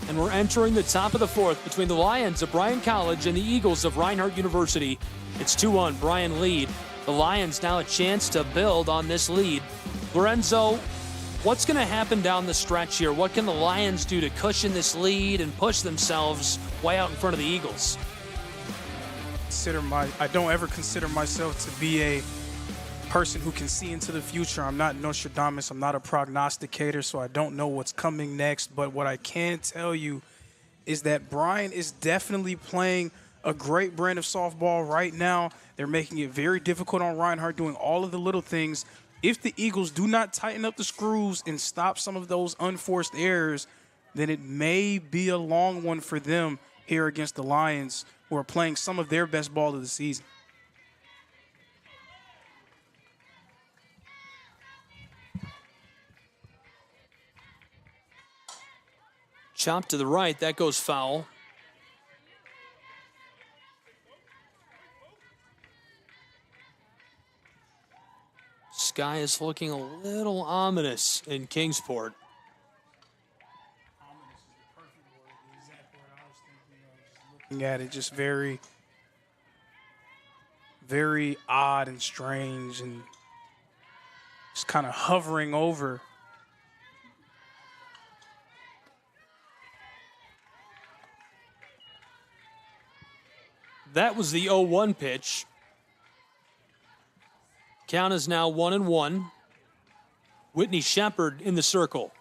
and we're entering the top of the fourth between the Lions of Bryan College and the Eagles of Reinhardt University. It's 2-1, Bryan lead. The Lions now a chance to build on this lead. Lorenzo, what's going to happen down the stretch here? What can the Lions do to cushion this lead and push themselves way out in front of the Eagles? I don't ever consider myself to be a person who can see into the future. I'm not Nostradamus. I'm not a prognosticator, so I don't know what's coming next. But what I can tell you is that Bryan is definitely playing a great brand of softball right now. They're making it very difficult on Reinhardt, doing all of the little things. If the Eagles do not tighten up the screws and stop some of those unforced errors, then it may be a long one for them here against the Lions, who are playing some of their best ball of the season. Chop to the right, that goes foul. Sky is looking a little ominous in Kingsport. Looking at it, just very, very odd and strange, and just kind of hovering over. That was the 0-1 pitch. Count is now 1-1. Whitney Shepard in the circle.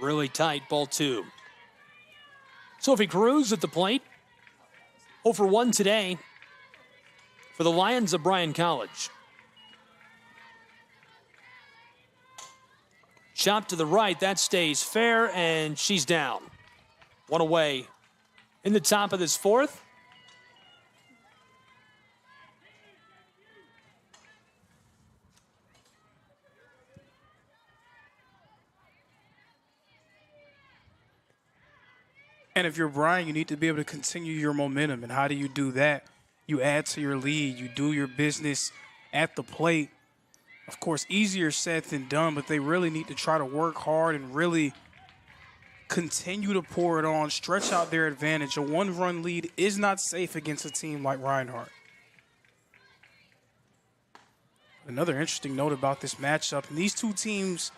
Really tight, ball 2. Sophie Cruz at the plate. 0 for 1 today for the Lions of Bryan College. Chop to the right, that stays fair, and she's down. One away in the top of this 4th. And if you're Bryan, you need to be able to continue your momentum. And how do you do that? You add to your lead. You do your business at the plate. Of course, easier said than done, but they really need to try to work hard and really continue to pour it on, stretch out their advantage. A 1-run lead is not safe against a team like Reinhardt. Another interesting note about this matchup, and these two teams,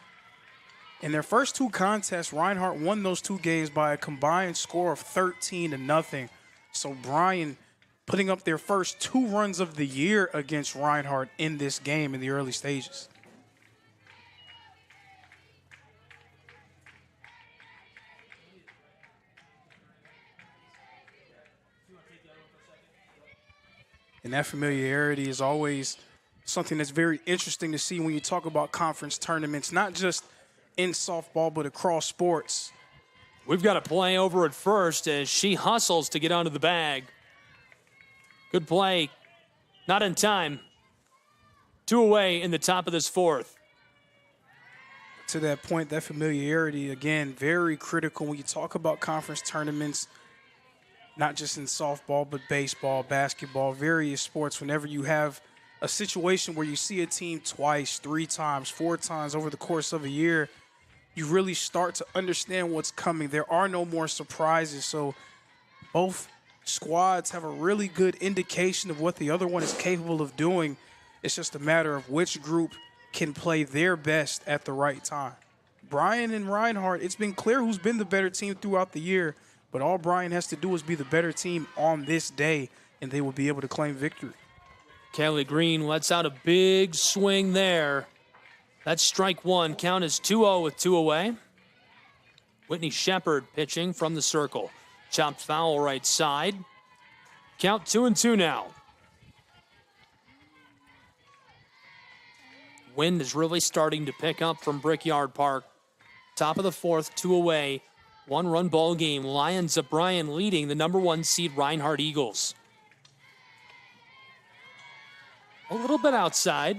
in their first 2 contests, Reinhardt won those 2 games by a combined score of 13-0. So Bryan putting up their first 2 runs of the year against Reinhardt in this game in the early stages. And that familiarity is always something that's very interesting to see when you talk about conference tournaments, not just in softball, but across sports. We've got a play over at first as she hustles to get onto the bag. Good play. Not in time. 2 away in the top of this 4th. To that point, that familiarity, again, very critical when you talk about conference tournaments, not just in softball, but baseball, basketball, various sports. Whenever you have a situation where you see a team twice, 3 times, 4 times over the course of a year, you really start to understand what's coming. There are no more surprises. So both squads have a really good indication of what the other one is capable of doing. It's just a matter of which group can play their best at the right time. Bryan and Reinhardt, it's been clear who's been the better team throughout the year, but all Bryan has to do is be the better team on this day, and they will be able to claim victory. Kelly Green lets out a big swing there. That's strike 1. Count is 2-0 with 2 away. Whitney Shepard pitching from the circle. Chopped foul right side. Count 2-2 now. Wind is really starting to pick up from Brickyard Park. Top of the 4th, 2 away. 1-run ball game. Lions of Bryan leading the number 1 seed Reinhardt Eagles. A little bit outside.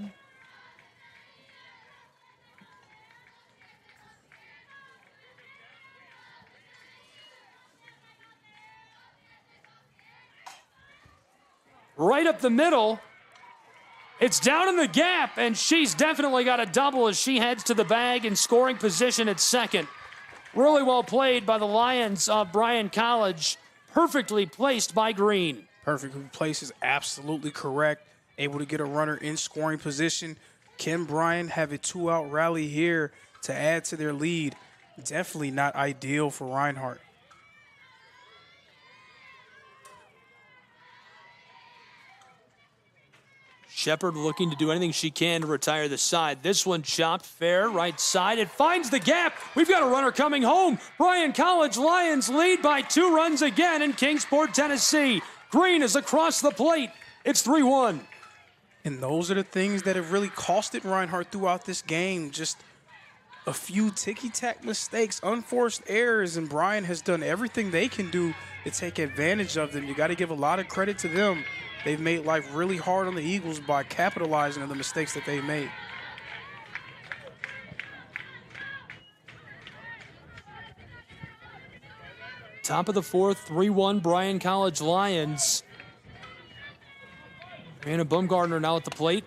Right up the middle. It's down in the gap, and she's definitely got a double as she heads to the bag in scoring position at second. Really well played by the Lions of Bryan College. Perfectly placed by Green. Perfectly placed is absolutely correct. Able to get a runner in scoring position. Can Bryan have a 2-out rally here to add to their lead? Definitely not ideal for Reinhardt. Shepard looking to do anything she can to retire the side. This one chopped fair, right side. It finds the gap. We've got a runner coming home. Bryan College Lions lead by 2 runs again in Kingsport, Tennessee. Green is across the plate. It's 3-1. And those are the things that have really costed Reinhardt throughout this game. Just a few ticky-tack mistakes, unforced errors, and Bryan has done everything they can do to take advantage of them. You got to give a lot of credit to them. They've made life really hard on the Eagles by capitalizing on the mistakes that they made. Top of the 4th, 3-1 Bryan College Lions. Anna Baumgartner now at the plate.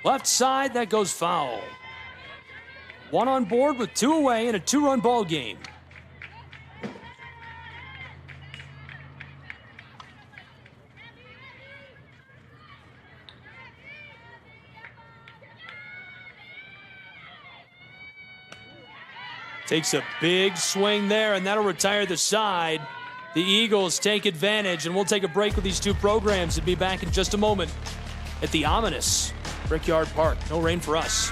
Left side, that goes foul. One on board with 2 away in a 2-run ball game. Takes a big swing there, and that'll retire the side. The Eagles take advantage, and we'll take a break with these two programs and be back in just a moment at the ominous Brickyard Park. No rain for us.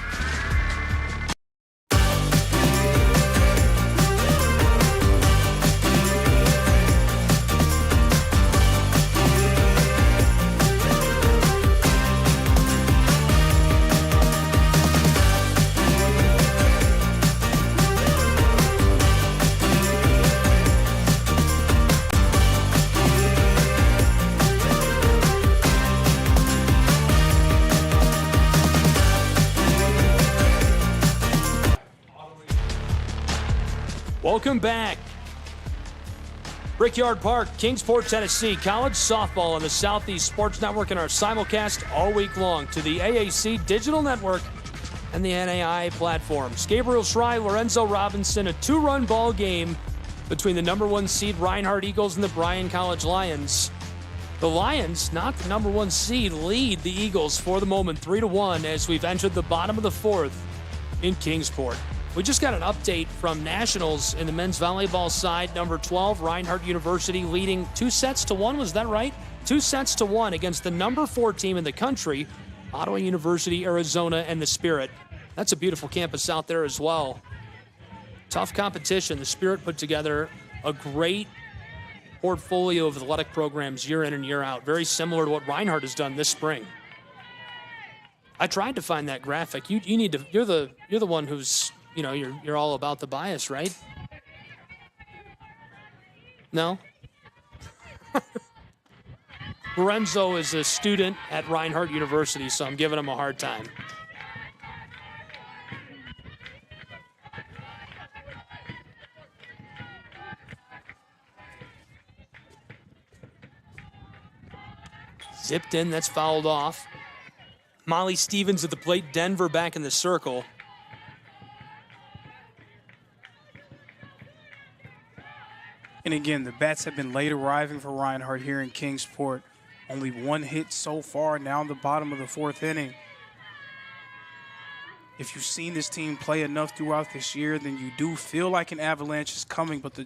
Welcome back. Brickyard Park, Kingsport, Tennessee. College softball on the Southeast Sports Network and our simulcast all week long to the AAC Digital Network and the NAIA platforms. Gabriel Schrei, Lorenzo Robinson, a 2-run ball game between the number 1 seed Reinhardt Eagles and the Bryan College Lions. The Lions, not the number 1 seed, lead the Eagles for the moment 3-1 as we've entered the bottom of the 4th in Kingsport. We just got an update from Nationals in the men's volleyball side. Number 12, Reinhardt University leading 2-1. Was that right? 2-1 against the number 4 team in the country, Ottawa University, Arizona, and the Spirit. That's a beautiful campus out there as well. Tough competition. The Spirit put together a great portfolio of athletic programs year in and year out. Very similar to what Reinhardt has done this spring. I tried to find that graphic. You need to. You're the one who's. You know, you're all about the bias, right? No? Lorenzo is a student at Reinhardt University, so I'm giving him a hard time. Zipped in, that's fouled off. Molly Stevens at the plate, Denver back in the circle. And again, the bats have been late arriving for Reinhardt here in Kingsport. Only 1 hit so far, now in the bottom of the 4th inning. If you've seen this team play enough throughout this year, then you do feel like an avalanche is coming, but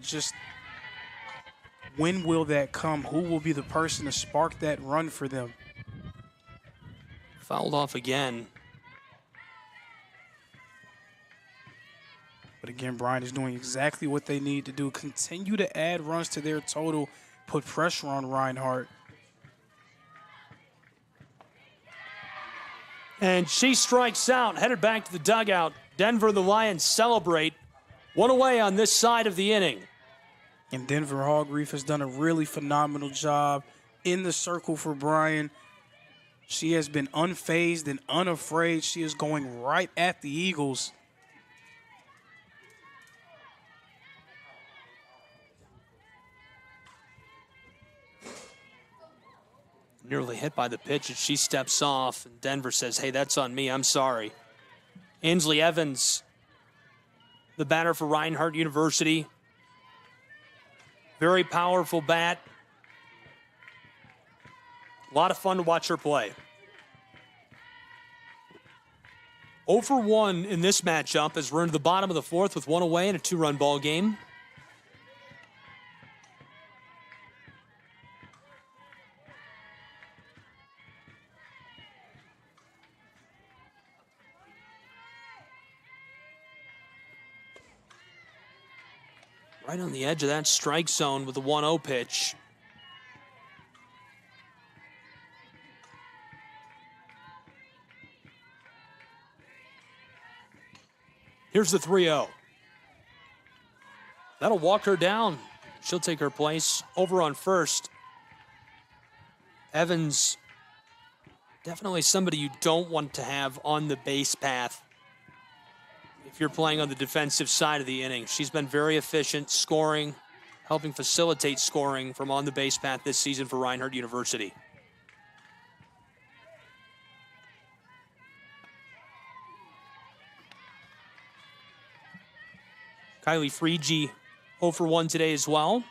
when will that come? Who will be the person to spark that run for them? Fouled off again. But again, Bryan is doing exactly what they need to do. Continue to add runs to their total, put pressure on Reinhardt. And she strikes out, headed back to the dugout. Denver, the Lions celebrate. 1 away on this side of the inning. And Denver Hogreif has done a really phenomenal job in the circle for Bryan. She has been unfazed and unafraid. She is going right at the Eagles. Nearly hit by the pitch as she steps off, and Denver says, hey, that's on me, I'm sorry. Ainsley Evans, the batter for Reinhardt University. Very powerful bat. A lot of fun to watch her play. 0 for 1 in this matchup as we're into the bottom of the 4th with 1 away in a 2-run ball game. Right on the edge of that strike zone with the 1-0 pitch. Here's the 3-0. That'll walk her down. She'll take her place over on first. Evans, definitely somebody you don't want to have on the base path if you're playing on the defensive side of the inning. She's been very efficient scoring, helping facilitate scoring from on the base path this season for Reinhardt University. Kylie Freege 0 for 1 today as well.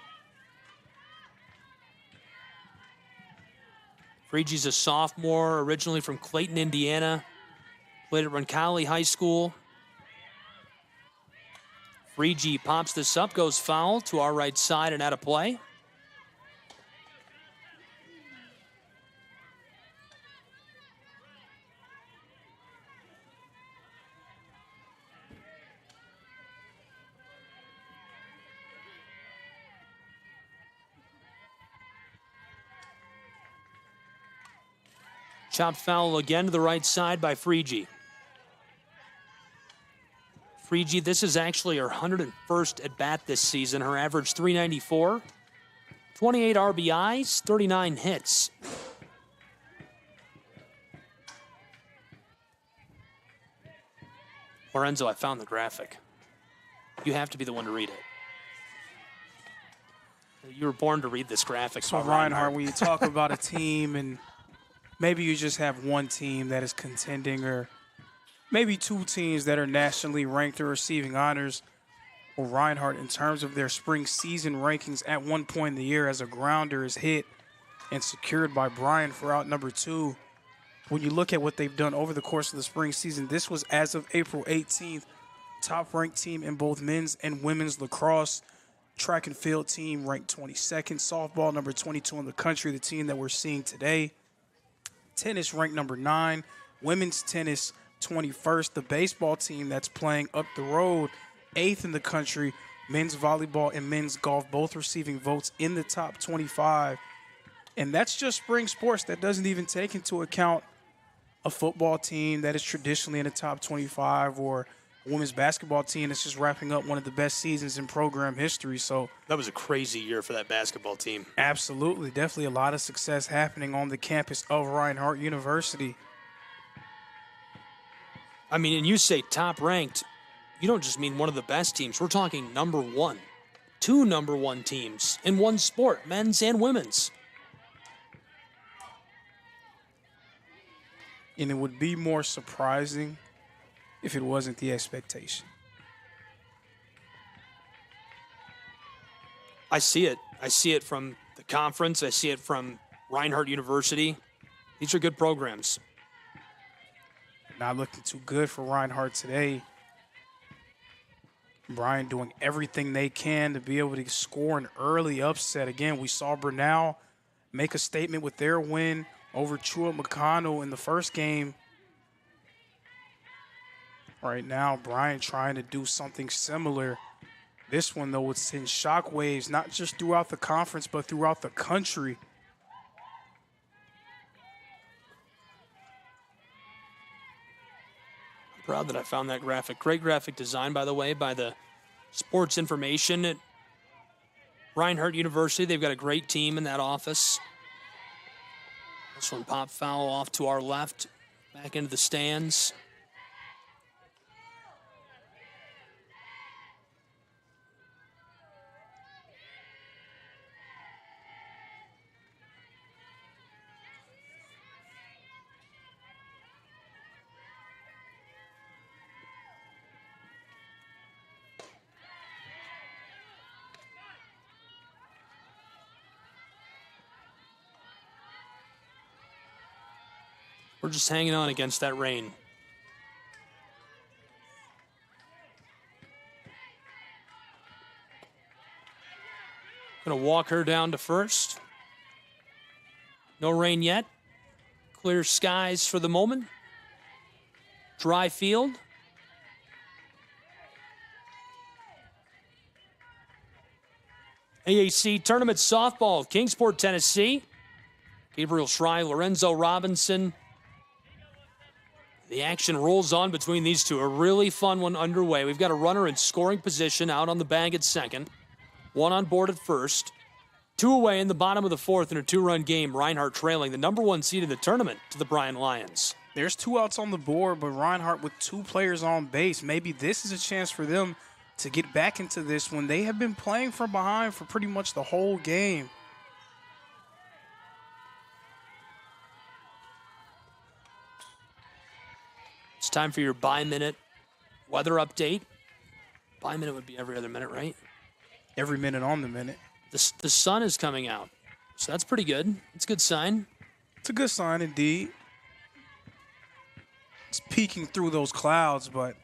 Freege's a sophomore, originally from Clayton, Indiana. Played at Roncalli High School. Freege pops this up, goes foul to our right side and out of play. Chopped foul again to the right side by Freege. Freege, this is actually her 101st at bat this season. Her average 394, 28 RBIs, 39 hits. Lorenzo, I found the graphic. You have to be the one to read it. You were born to read this graphic. So Reinhardt, when you talk about a team and maybe you just have one team that is contending, or maybe two teams that are nationally ranked or receiving honors. Well, Reinhardt, in terms of their spring season rankings, at one point in the year as a grounder is hit and secured by Bryan for out number 2. When you look at what they've done over the course of the spring season, this was as of April 18th, top-ranked team in both men's and women's lacrosse. Track and field team ranked 22nd. Softball number 22 in the country, the team that we're seeing today. Tennis ranked number 9. Women's tennis 21st. The baseball team that's playing up the road, 8th in the country. Men's volleyball and men's golf both receiving votes in the top 25. And that's just spring sports. That doesn't even take into account a football team that is traditionally in the top 25, or a women's basketball team that's just wrapping up one of the best seasons in program history. So that was a crazy year for that basketball team. Absolutely. Definitely a lot of success happening on the campus of Reinhardt University. I mean, and you say top ranked, you don't just mean one of the best teams. We're talking number 1. 2 number 1 teams in one sport, men's and women's. And it would be more surprising if it wasn't the expectation. I see it. I see it from the conference. I see it from Reinhardt University. These are good programs. Not looking too good for Reinhardt today. Bryan doing everything they can to be able to score an early upset. Again, we saw Bernal make a statement with their win over Chua McConnell in the first game. Right now, Bryan trying to do something similar. This one, though, would send shockwaves, not just throughout the conference, but throughout the country. I'm proud that I found that graphic. Great graphic design, by the way, by the Sports Information at Reinhardt University. They've got a great team in that office. This one pop foul off to our left, back into the stands. We're just hanging on against that rain. Gonna walk her down to first. No rain yet. Clear skies for the moment. Dry field. AAC Tournament Softball, Kingsport, Tennessee. Gabriel Schrei, Lorenzo Robinson. The action rolls on between these two. A really fun one underway. We've got a runner in scoring position out on the bag at second. One on board at first. 2 away in the bottom of the 4th in a 2-run game. Reinhardt trailing the number 1 seed in the tournament to the Bryan Lions. There's 2 outs on the board, but Reinhardt with 2 players on base. Maybe this is a chance for them to get back into this when they have been playing from behind for pretty much the whole game. It's time for your by-minute weather update. By minute would be every other minute, right? Every minute on the minute. The sun is coming out, so that's pretty good. It's a good sign. It's a good sign indeed. It's peeking through those clouds, but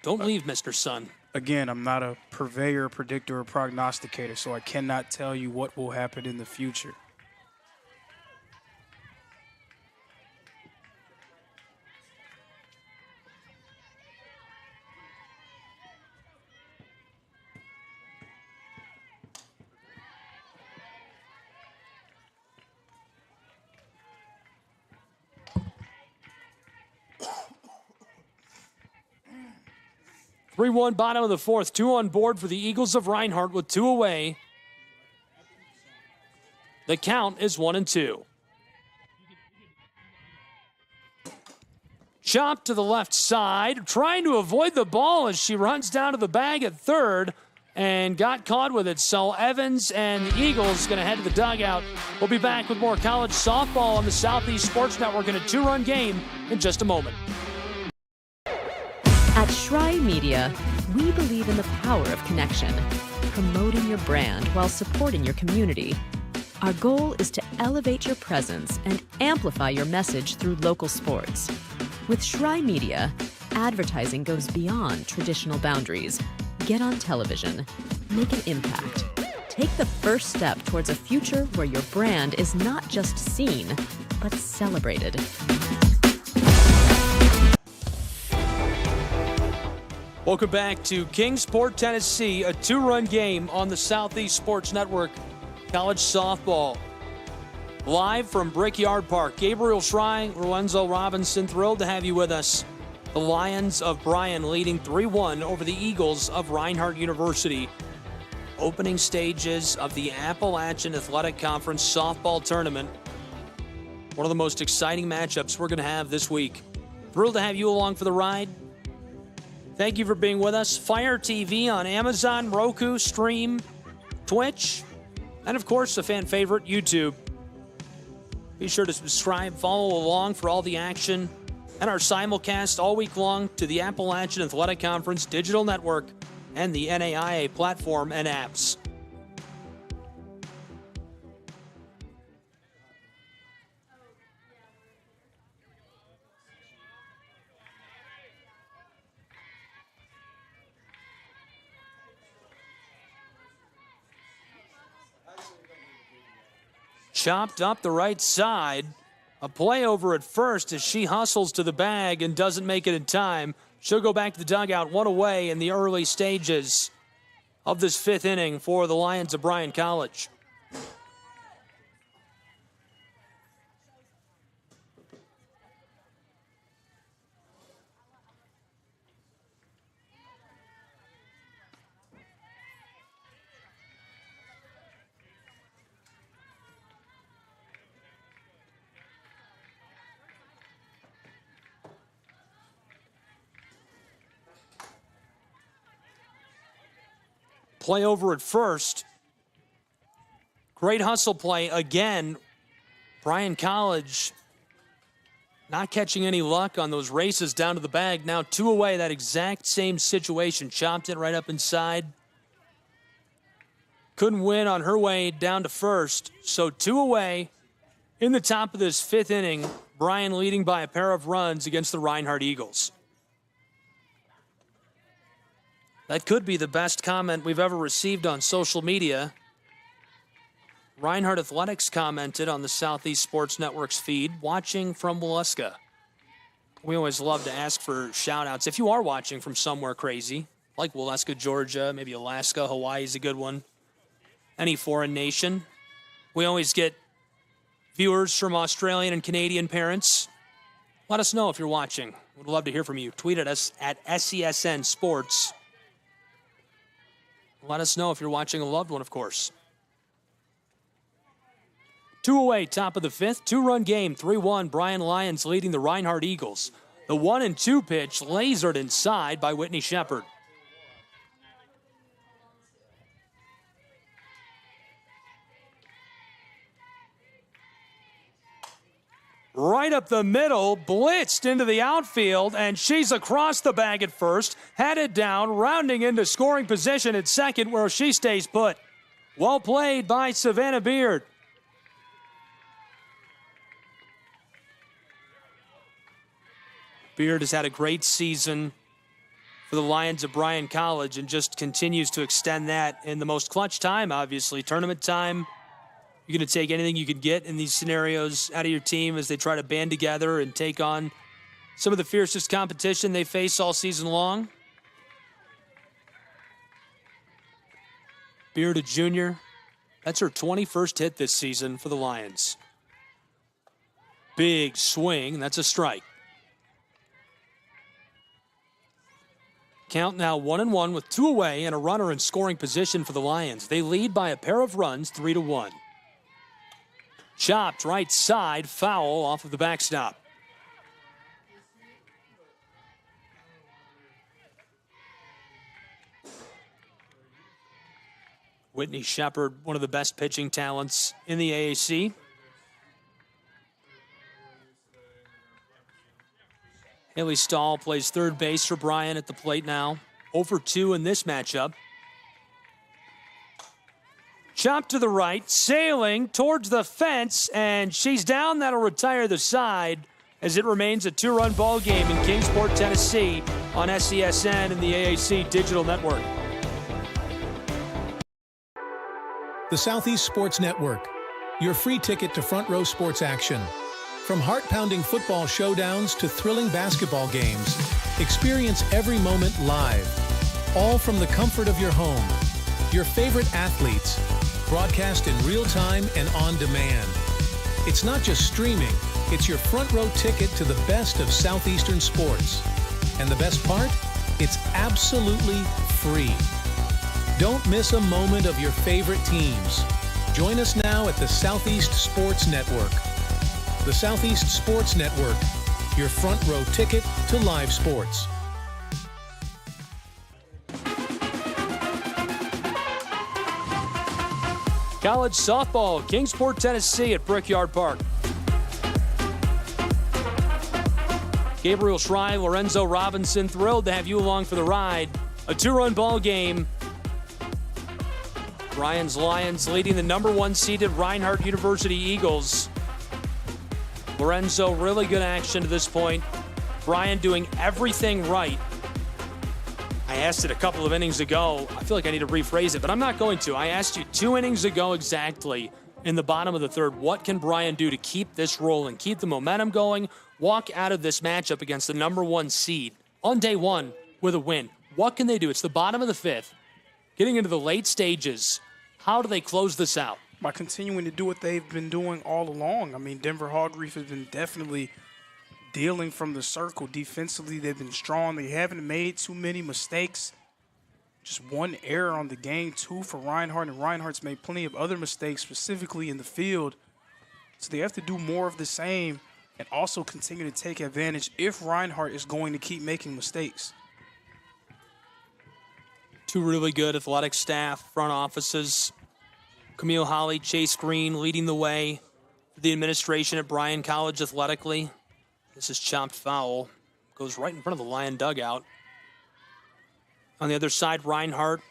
don't leave, Mr. Sun. Again, I'm not a purveyor, predictor, or prognosticator, so I cannot tell you what will happen in the future. Three-one, bottom of the fourth. 2 on board for the Eagles of Reinhardt with 2 away. The count is 1-2. Chop to the left side, trying to avoid the ball as she runs down to the bag at third and got caught with it. So Evans and the Eagles going to head to the dugout. We'll be back with more college softball on the Southeast Sports Network in a 2-run game in just a moment. At Schrei Media, we believe in the power of connection, promoting your brand while supporting your community. Our goal is to elevate your presence and amplify your message through local sports. With Schrei Media, advertising goes beyond traditional boundaries. Get on television, make an impact. Take the first step towards a future where your brand is not just seen, but celebrated. Welcome back to Kingsport, Tennessee, a 2-run game on the Southeast Sports Network, college softball. Live from Brickyard Park, Gabriel Schrei, Lorenzo Robinson, thrilled to have you with us. The Lions of Bryan leading 3-1 over the Eagles of Reinhardt University. Opening stages of the Appalachian Athletic Conference softball tournament. One of the most exciting matchups we're going to have this week. Thrilled to have you along for the ride. Thank you for being with us. Fire TV on Amazon, Roku, Stream, Twitch, and of course, the fan favorite, YouTube. Be sure to subscribe, follow along for all the action, and our simulcast all week long to the Appalachian Athletic Conference Digital Network and the NAIA platform and apps. Chopped up the right side. A play over at first as she hustles to the bag and doesn't make it in time. She'll go back to the dugout, 1 away in the early stages of this 5th inning for the Lions of Bryan College. Play over at first. Great hustle play again. Bryan College not catching any luck on those races down to the bag. Now 2 away, that exact same situation. Chopped it right up inside. Couldn't win on her way down to first. So 2 away in the top of this 5th inning. Bryan leading by a pair of runs against the Reinhardt Eagles. That could be the best comment we've ever received on social media. Reinhardt Athletics commented on the Southeast Sports Network's feed, watching from Waleska. We always love to ask for shout-outs. If you are watching from somewhere crazy, like Waleska, Georgia, maybe Alaska, Hawaii is a good one, any foreign nation, we always get viewers from Australian and Canadian parents. Let us know if you're watching. We'd love to hear from you. Tweet at us at SESN Sports. Let us know if you're watching a loved one, of course. 2 away, top of the 5th. 2-run game, 3-1. Bryan Lions leading the Reinhardt Eagles. The 1-2 pitch lasered inside by Whitney Shepard. right up the middle, blitzed into the outfield, and she's across the bag at first, headed down, rounding into scoring position at second where she stays put. Well played by Savannah Beard. Beard has had a great season for the Lions of Bryan College and just continues to extend that in the most clutch time, obviously. Tournament time, you're going to take anything you can get in these scenarios out of your team as they try to band together and take on some of the fiercest competition they face all season long. Beard, a junior. That's her 21st hit this season for the Lions. Big swing. That's a strike. Count now 1-1 with 2 away and a runner in scoring position for the Lions. They lead by a pair of runs, 3-1. Chopped right side, foul off of the backstop. Whitney Shepard, one of the best pitching talents in the AAC. Haley Stahl plays third base for Bryan at the plate now. 0-2 in this matchup. Chopped to the right, sailing towards the fence, and she's down. That'll retire the side as it remains a 2-run ball game in Kingsport, Tennessee on SESN and the AAC Digital Network. The Southeast Sports Network, your free ticket to front row sports action. From heart-pounding football showdowns to thrilling basketball games, experience every moment live, all from the comfort of your home. Your favorite athletes, broadcast in real time and on demand. It's not just streaming, it's your front row ticket to the best of Southeastern sports. And the best part? It's absolutely free. Don't miss a moment of your favorite teams. Join us now at the Southeast Sports Network. The Southeast Sports Network, your front row ticket to live sports. College softball, Kingsport, Tennessee at Brickyard Park. Gabriel Schrei, Lorenzo Robinson, thrilled to have you along for the ride. A 2-run ball game. Bryan's Lions leading the number 1 seeded Reinhardt University Eagles. Lorenzo, really good action to this point. Bryan doing everything right. I asked it a couple of innings ago. I feel like I need to rephrase it, but I'm not going to. I asked you 2 innings ago exactly in the bottom of the third, what can Bryan do to keep this rolling, keep the momentum going, walk out of this matchup against the number 1 seed on day 1 with a win? What can they do? It's the bottom of the 5th, getting into the late stages. How do they close this out? By continuing to do what they've been doing all along. I mean, Denver Hog Reef has been definitely dealing from the circle. Defensively, they've been strong. They haven't made too many mistakes. Just 1 error on the game, 2 for Reinhardt, and Reinhardt's made plenty of other mistakes, specifically in the field. So they have to do more of the same and also continue to take advantage if Reinhardt is going to keep making mistakes. 2 really good athletic staff, front offices. Camille Holly, Chase Green leading the way for the administration at Bryan College athletically. This is chopped foul. Goes right in front of the Lion dugout. On the other side, Reinhardt.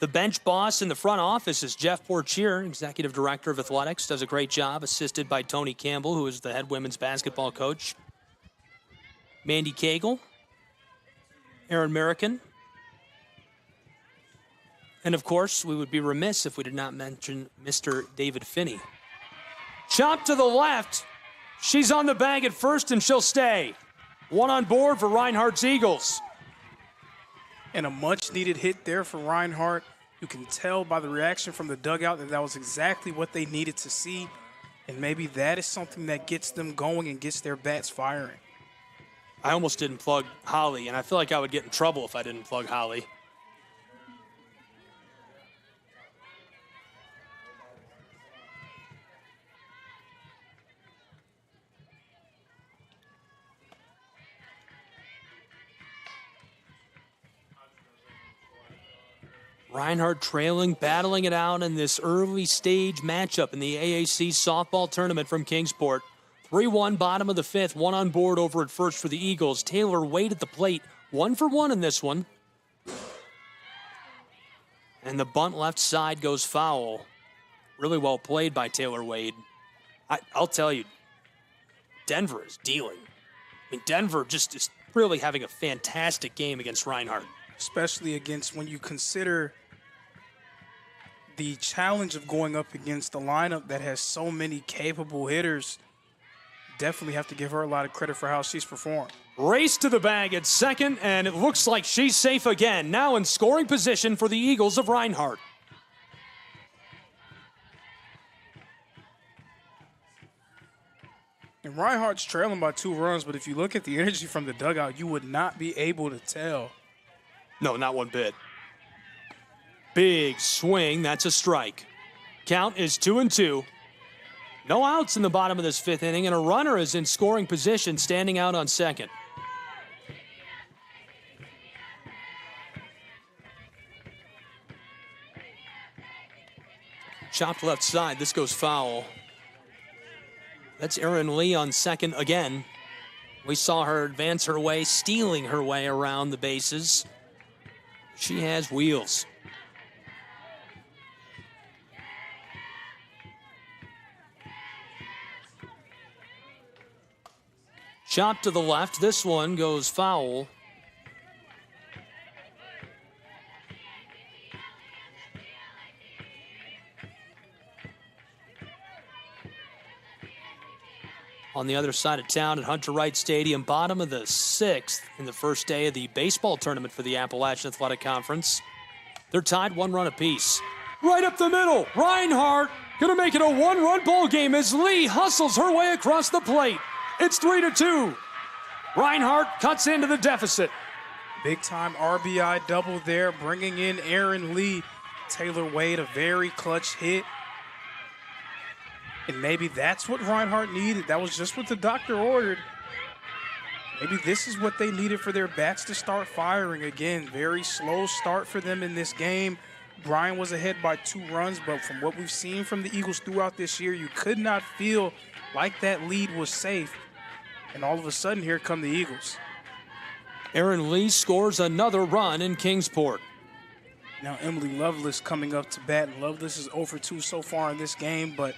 The bench boss in the front office is Jeff Portier, Executive Director of Athletics. Does a great job, assisted by Tony Campbell, who is the head women's basketball coach. Mandy Cagle. Aaron American. And, of course, we would be remiss if we did not mention Mr. David Finney. Chop to the left. She's on the bag at first, and she'll stay. 1 on board for Reinhardt's Eagles. And a much-needed hit there for Reinhardt. You can tell by the reaction from the dugout that that was exactly what they needed to see. And maybe that is something that gets them going and gets their bats firing. I almost didn't plug Holly, and I feel like I would get in trouble if I didn't plug Holly. Reinhardt trailing, battling it out in this early stage matchup in the AAC softball tournament from Kingsport. 3-1, bottom of the fifth, one on board over at first for the Eagles. Taylor Wade at the plate, 1 for 1 in this one. And the bunt left side goes foul. Really well played by Taylor Wade. I'll tell you, Denver is dealing. I mean, Denver just is really having a fantastic game against Reinhardt. Especially against when you consider the challenge of going up against a lineup that has so many capable hitters. Definitely have to give her a lot of credit for how she's performed. Race to the bag at second, and it looks like she's safe again. Now in scoring position for the Eagles of Reinhardt. And Reinhardt's trailing by 2 runs, but if you look at the energy from the dugout, you would not be able to tell. No, not one bit. Big swing, that's a strike. Count is 2-2. No outs in the bottom of this 5th inning, and a runner is in scoring position, standing out on second. Chopped left side, this goes foul. That's Erin Lee on second again. We saw her advance her way, stealing her way around the bases. She has wheels. Shot to the left. This one goes foul. On the other side of town at Hunter Wright Stadium, bottom of the 6th in the first day of the baseball tournament for the Appalachian Athletic Conference. They're tied 1 run apiece. Right up the middle, Reinhardt gonna make it a 1-run ball game as Lee hustles her way across the plate. It's 3-2. Reinhardt cuts into the deficit. Big time RBI double there, bringing in Erin Lee. Taylor Wade, a very clutch hit. And maybe that's what Reinhardt needed. That was just what the doctor ordered. Maybe this is what they needed for their bats to start firing again. Very slow start for them in this game. Bryan was ahead by 2 runs, but from what we've seen from the Eagles throughout this year, you could not feel like that lead was safe. And all of a sudden, here come the Eagles. Erin Lee scores another run in Kingsport. Now Emily Lovelace coming up to bat. Lovelace is 0 for 2 so far in this game, but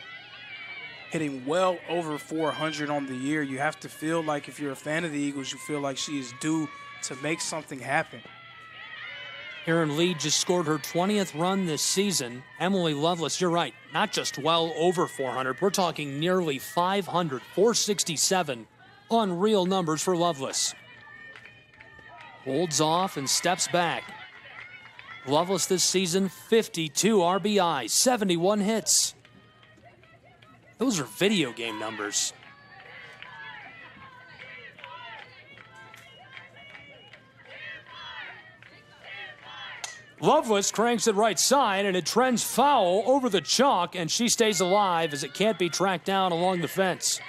hitting well over 400 on the year. You have to feel like if you're a fan of the Eagles, you feel like she is due to make something happen. Erin Lee just scored her 20th run this season. Emily Lovelace, you're right, not just well over 400. We're talking nearly 500, 467. Unreal numbers for Lovelace. Holds off and steps back. Lovelace this season, 52 RBI, 71 hits. Those are video game numbers. Lovelace cranks it right side, and it trends foul over the chalk, and she stays alive as it can't be tracked down along the fence.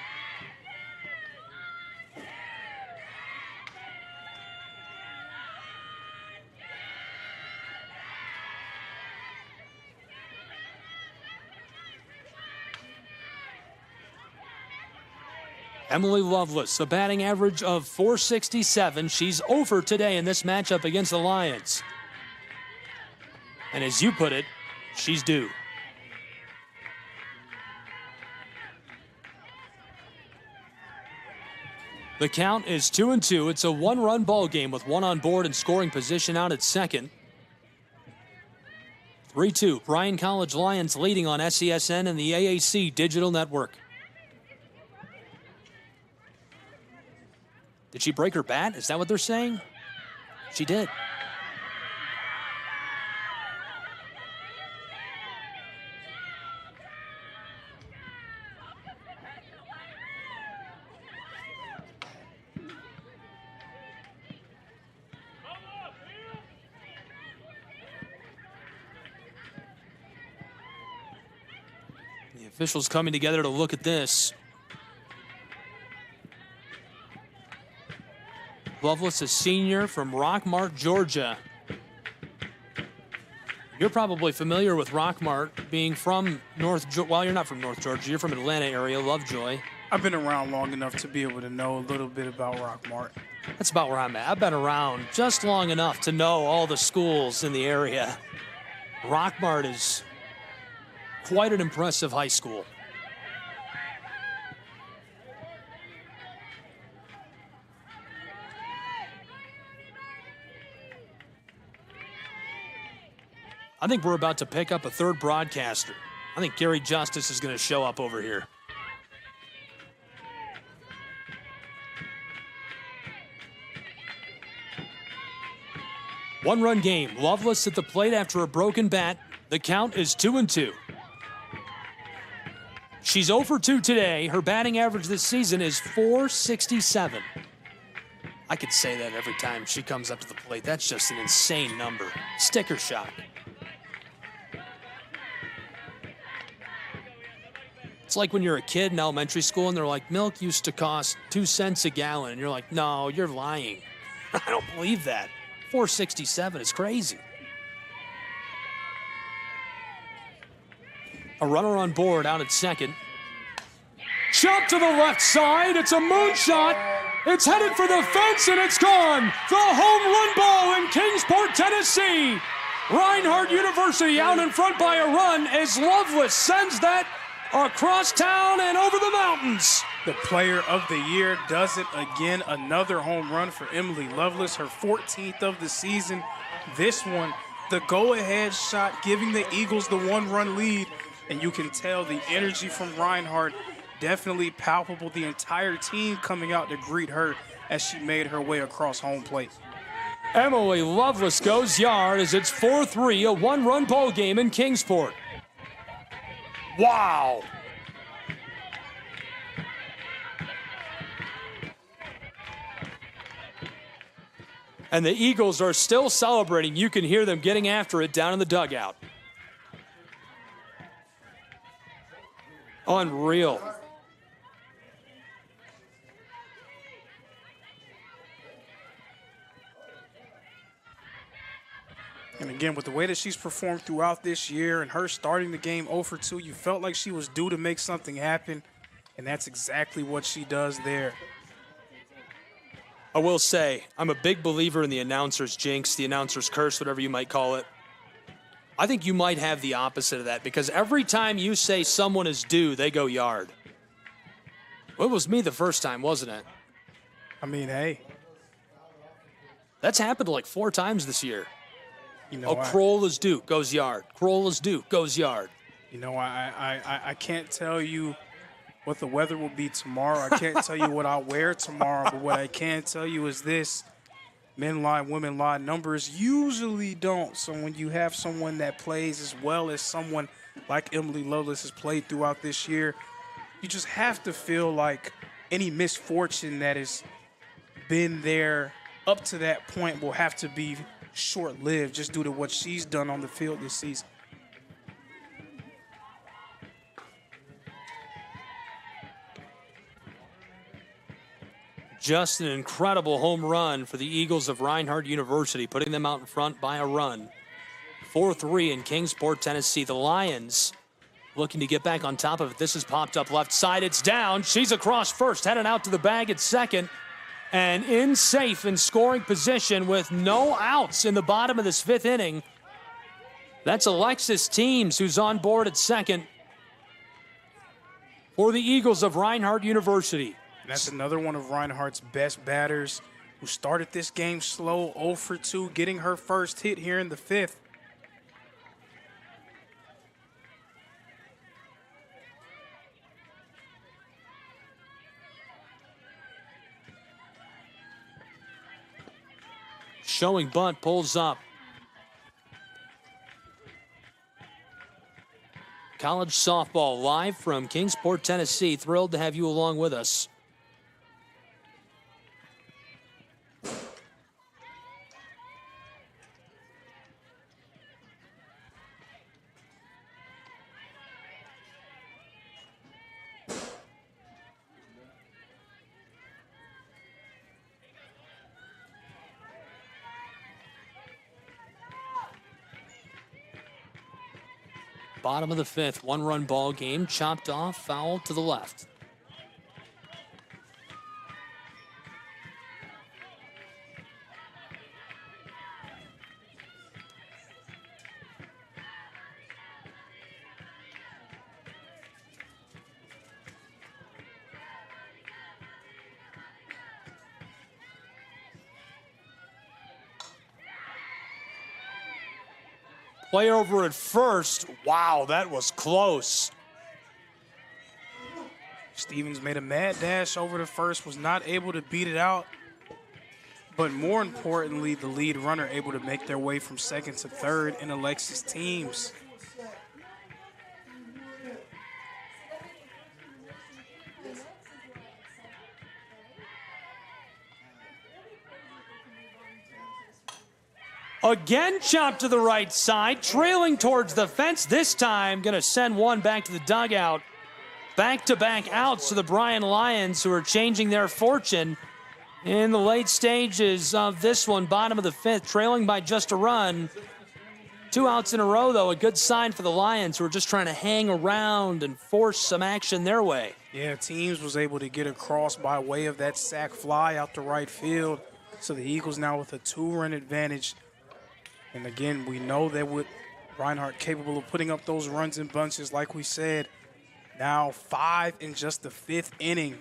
Emily Lovelace, a batting average of 467. She's over today in this matchup against the Lions. And as you put it, she's due. The count is 2-2. It's a 1-run ball game with 1 on board and scoring position out at second. 3-2. Bryan College Lions leading on SESN and the AAC Digital Network. Did she break her bat? Is that what they're saying? She did. The officials coming together to look at this. Lovelace, a senior from Rockmart, Georgia. You're probably familiar with Rockmart, being from well, you're not from North Georgia. You're from Atlanta area, Lovejoy. I've been around long enough to be able to know a little bit about Rockmart. That's about where I'm at. I've been around just long enough to know all the schools in the area. Rockmart is quite an impressive high school. I think we're about to pick up a third broadcaster. I think Gary Justice is going to show up over here. One-run game. Loveless at the plate after a broken bat. The count is 2-2. She's 0 for 2 today. Her batting average this season is .467. I could say that every time she comes up to the plate. That's just an insane number. Sticker shock. It's like when you're a kid in elementary school and they're like, milk used to cost 2 cents a gallon. And you're like, no, you're lying. I don't believe that. .467 is crazy. A runner on board out at second. Chop to the left side. It's a moonshot. It's headed for the fence and it's gone. The home run ball in Kingsport, Tennessee. Reinhardt University out in front by a run as Loveless sends that across town and over the mountains. The player of the year does it again. Another home run for Emily Loveless, her 14th of the season. This one, the go-ahead shot, giving the Eagles the one-run lead. And you can tell the energy from Reinhardt definitely palpable. The entire team coming out to greet her as she made her way across home plate. Emily Loveless goes yard as it's 4-3, a one-run ball game in Kingsport. Wow. And the Eagles are still celebrating. You can hear them getting after it down in the dugout. Unreal. And again, with the way that she's performed throughout this year and her starting the game 0 for 2, you felt like she was due to make something happen, and that's exactly what she does there. I will say, I'm a big believer in the announcer's jinx, the announcer's curse, whatever you might call it. I think you might have the opposite of that because every time you say someone is due, they go yard. Well, it was me the first time, wasn't it? I mean, hey. That's happened like 4 times this year. You know, Kroll is due, goes yard. Kroll is due, goes yard. You know, I can't tell you what the weather will be tomorrow. I can't tell you what I'll wear tomorrow, but what I can tell you is this. Men lie, women lie. Numbers usually don't. So when you have someone that plays as well as someone like Emily Loveless has played throughout this year, you just have to feel like any misfortune that has been there up to that point will have to be short-lived just due to what she's done on the field this season. Just an incredible home run for the Eagles of Reinhardt University, putting them out in front by a run. 4-3 in Kingsport, Tennessee. The Lions looking to get back on top of it. This is popped up left side. It's down. She's across first, headed out to the bag at second. And in safe in scoring position with no outs in the bottom of this 5th inning. That's Alexis Teams, who's on board at second for the Eagles of Reinhardt University. That's another one of Reinhardt's best batters who started this game slow, 0 for 2, getting her first hit here in the 5th. Showing bunt, pulls up. College softball live from Kingsport, Tennessee. Thrilled to have you along with us. Bottom of the 5th, one-run ball game, chopped off, foul to the left. Play over at first. Wow, that was close. Stevens made a mad dash over to first, was not able to beat it out. But more importantly, the lead runner able to make their way from second to third in Alexis teams. Again, chopped to the right side, trailing towards the fence. This time, going to send one back to the dugout. Back-to-back outs to the Bryan Lions, who are changing their fortune in the late stages of this one. Bottom of the fifth, trailing by just a run. 2 outs in a row, though, a good sign for the Lions, who are just trying to hang around and force some action their way. Yeah, teams was able to get across by way of that sac fly out to right field. So the Eagles now with a 2-run advantage. And again, we know that with Reinhardt capable of putting up those runs in bunches, like we said. Now 5 in just the 5th inning.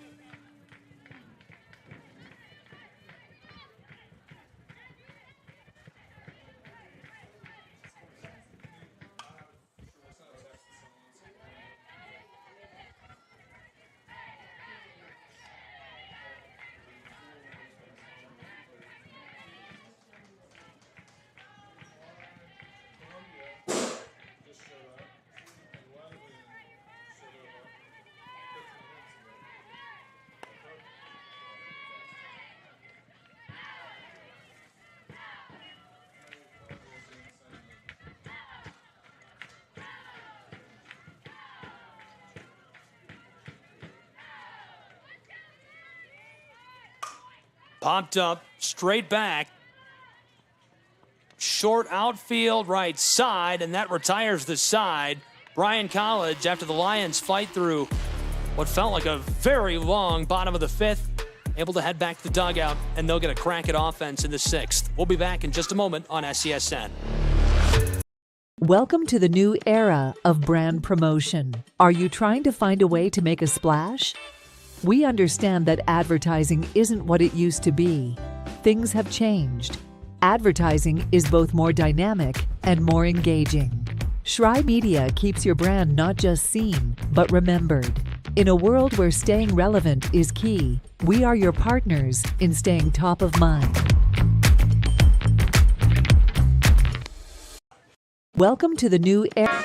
Popped up, straight back. Short outfield, right side, and that retires the side. Bryan College, after the Lions fight through what felt like a very long bottom of the 5th, able to head back to the dugout, and they'll get a crack at offense in the 6th. We'll be back in just a moment on SESN. Welcome to the new era of brand promotion. Are you trying to find a way to make a splash? We understand that advertising isn't what it used to be. Things have changed. Advertising is both more dynamic and more engaging. Shry Media keeps your brand not just seen, but remembered. In a world where staying relevant is key, we are your partners in staying top of mind. Welcome to the new era.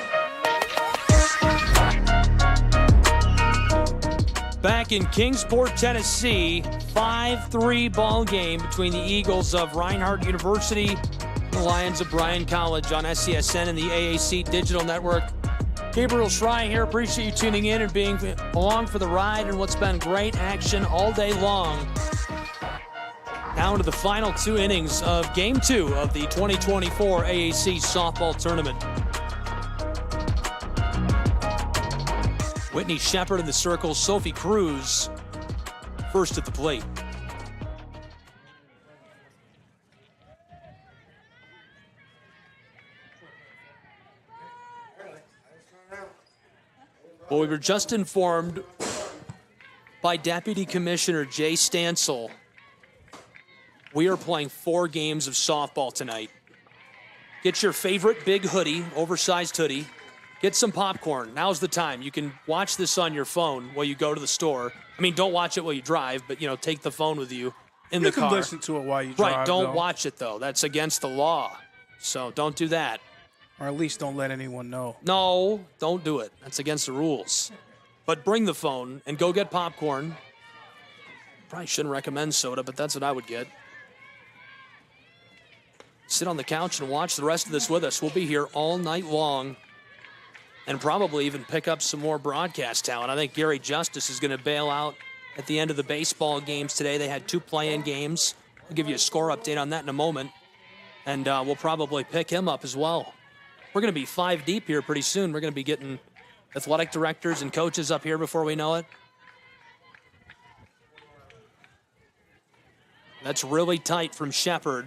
Back in Kingsport, Tennessee, 5-3 ball game between the Eagles of Reinhardt University and the Lions of Bryan College on SESN and the AAC Digital Network. Gabriel Shry here. Appreciate you tuning in and being along for the ride and what's been great action all day long. Now into the final 2 innings of Game 2 of the 2024 AAC Softball Tournament. Whitney Shepard in the circle, Sophie Cruz first at the plate. Well, we were just informed by Deputy Commissioner Jay Stansel we are playing 4 games of softball tonight. Get your favorite big hoodie, oversized hoodie. Get some popcorn. Now's the time. You can watch this on your phone while you go to the store. I mean, don't watch it while you drive, but, you know, take the phone with you in the car. You can listen to it while you drive, right, don't though. watch it, though. That's against the law. So don't do that. Or at least don't let anyone know. No, don't do it. That's against the rules. But bring the phone and go get popcorn. Probably shouldn't recommend soda, but that's what I would get. Sit on the couch and watch the rest of this with us. We'll be here all night long and probably even pick up some more broadcast talent. I think Gary Justice is going to bail out at the end of the baseball games today. They had 2 play-in games. I'll give you a score update on that in a moment. And we'll probably pick him up as well. We're going to be 5 deep here pretty soon. We're going to be getting athletic directors and coaches up here before we know it. That's really tight from Shepard.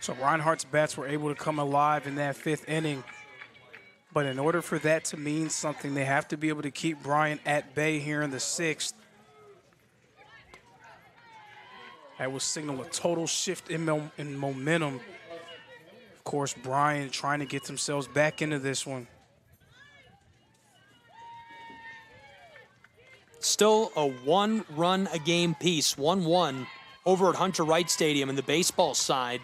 So Reinhardt's bats were able to come alive in that 5th inning. But in order for that to mean something, they have to be able to keep Bryan at bay here in the 6th. That will signal a total shift in momentum course, Bryan trying to get themselves back into this one. Still a one-run-a-game piece, 1-1 over at Hunter Wright Stadium in the baseball side.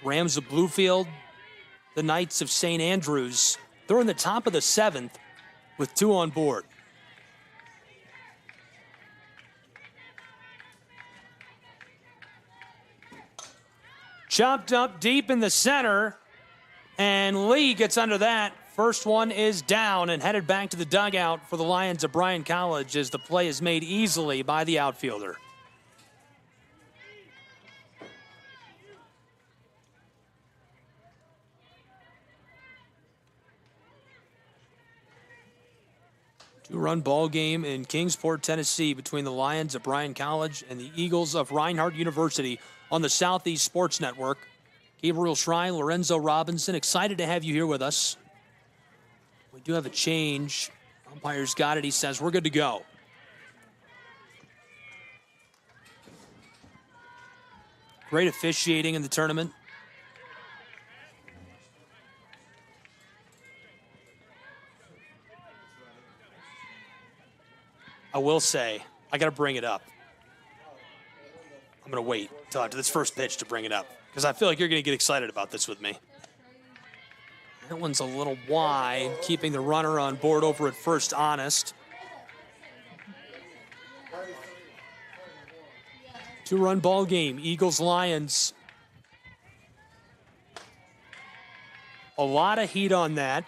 Rams of Bluefield, the Knights of St. Andrews. They're in the top of the 7th with 2 on board. Chopped up deep in the center, and Lee gets under that. First one is down and headed back to the dugout for the Lions of Bryan College as the play is made easily by the outfielder. Two-run ball game in Kingsport, Tennessee between the Lions of Bryan College and the Eagles of Reinhardt University on the Southeast Sports Network. Gabriel Shrine, Lorenzo Robinson, excited to have you here with us. We do have a change. Umpire's got it. He says we're good to go. Great officiating in the tournament. I will say, I got to bring it up. I'm going to wait until after this first pitch to bring it up because I feel like you're going to get excited about this with me. That one's a little wide, keeping the runner on board over at first, Honest. Two-run ball game, Eagles-Lions. A lot of heat on that.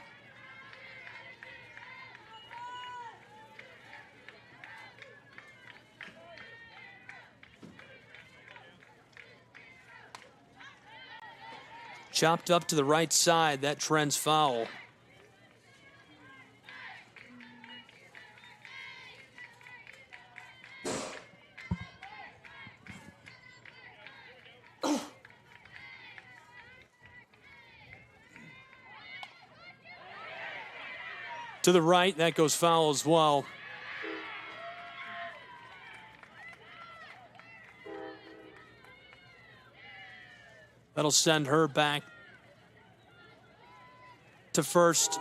Chopped up to the right side. That trend's foul. To the right, that goes foul as well. That'll send her back to first.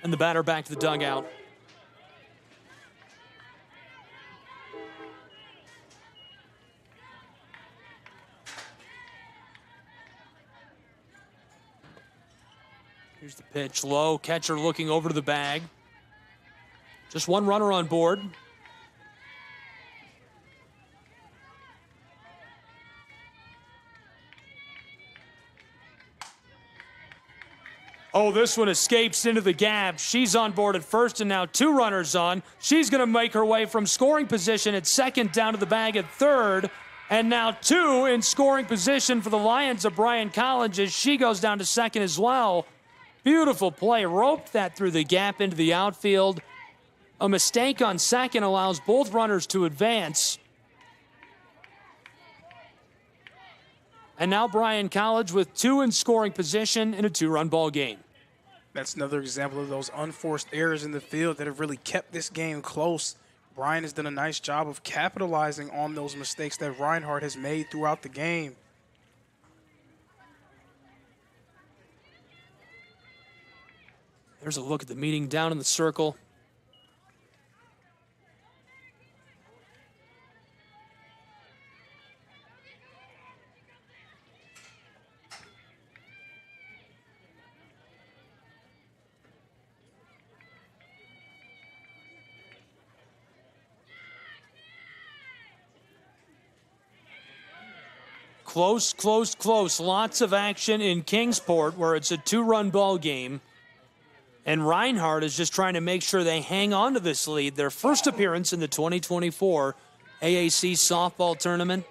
And the batter back to the dugout. Here's the pitch, low. Catcher looking over to the bag. Just one runner on board. Oh, this one escapes into the gap. She's on board at first, and now 2 runners on. She's going to make her way from scoring position at second down to the bag at third. And now 2 in scoring position for the Lions of Bryan College as she goes down to second as well. Beautiful play. Roped that through the gap into the outfield. A mistake on second allows both runners to advance. And now Bryan College with 2 in scoring position in a 2-run ball game. That's another example of those unforced errors in the field that have really kept this game close. Bryan has done a nice job of capitalizing on those mistakes that Reinhardt has made throughout the game. There's a look at the meeting down in the circle. Close, close, close. Lots of action in Kingsport where it's a 2-run ball game. And Reinhardt is just trying to make sure they hang on to this lead. Their first appearance in the 2024 AAC softball tournament.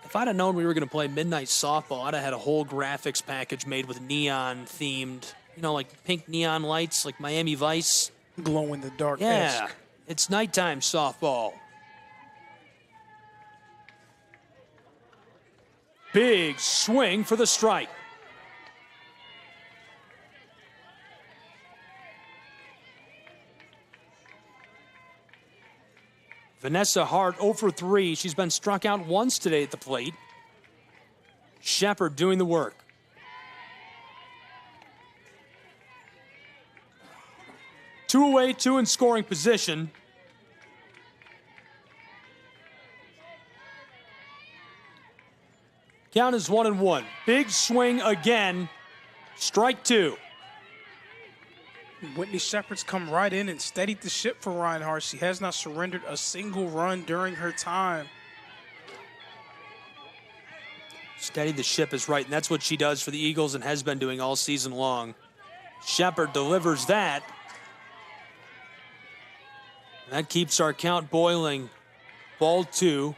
If I'd have known we were going to play midnight softball, I'd have had a whole graphics package made with neon themed, you know, like pink neon lights, like Miami Vice. Glow in the dark. Yeah, it's nighttime softball. Big swing for the strike. Vanessa Hart 0 for 3. She's been struck out once today at the plate. Shepard doing the work. Two away, two in scoring position. Count is 1-1. Big swing again. Strike two. Whitney Shepard's come right in and steadied the ship for Reinhardt. She has not surrendered a single run during her time. Steadied the ship is right, and that's what she does for the Eagles and has been doing all season long. Shepard delivers that. And that keeps our count boiling. Ball two.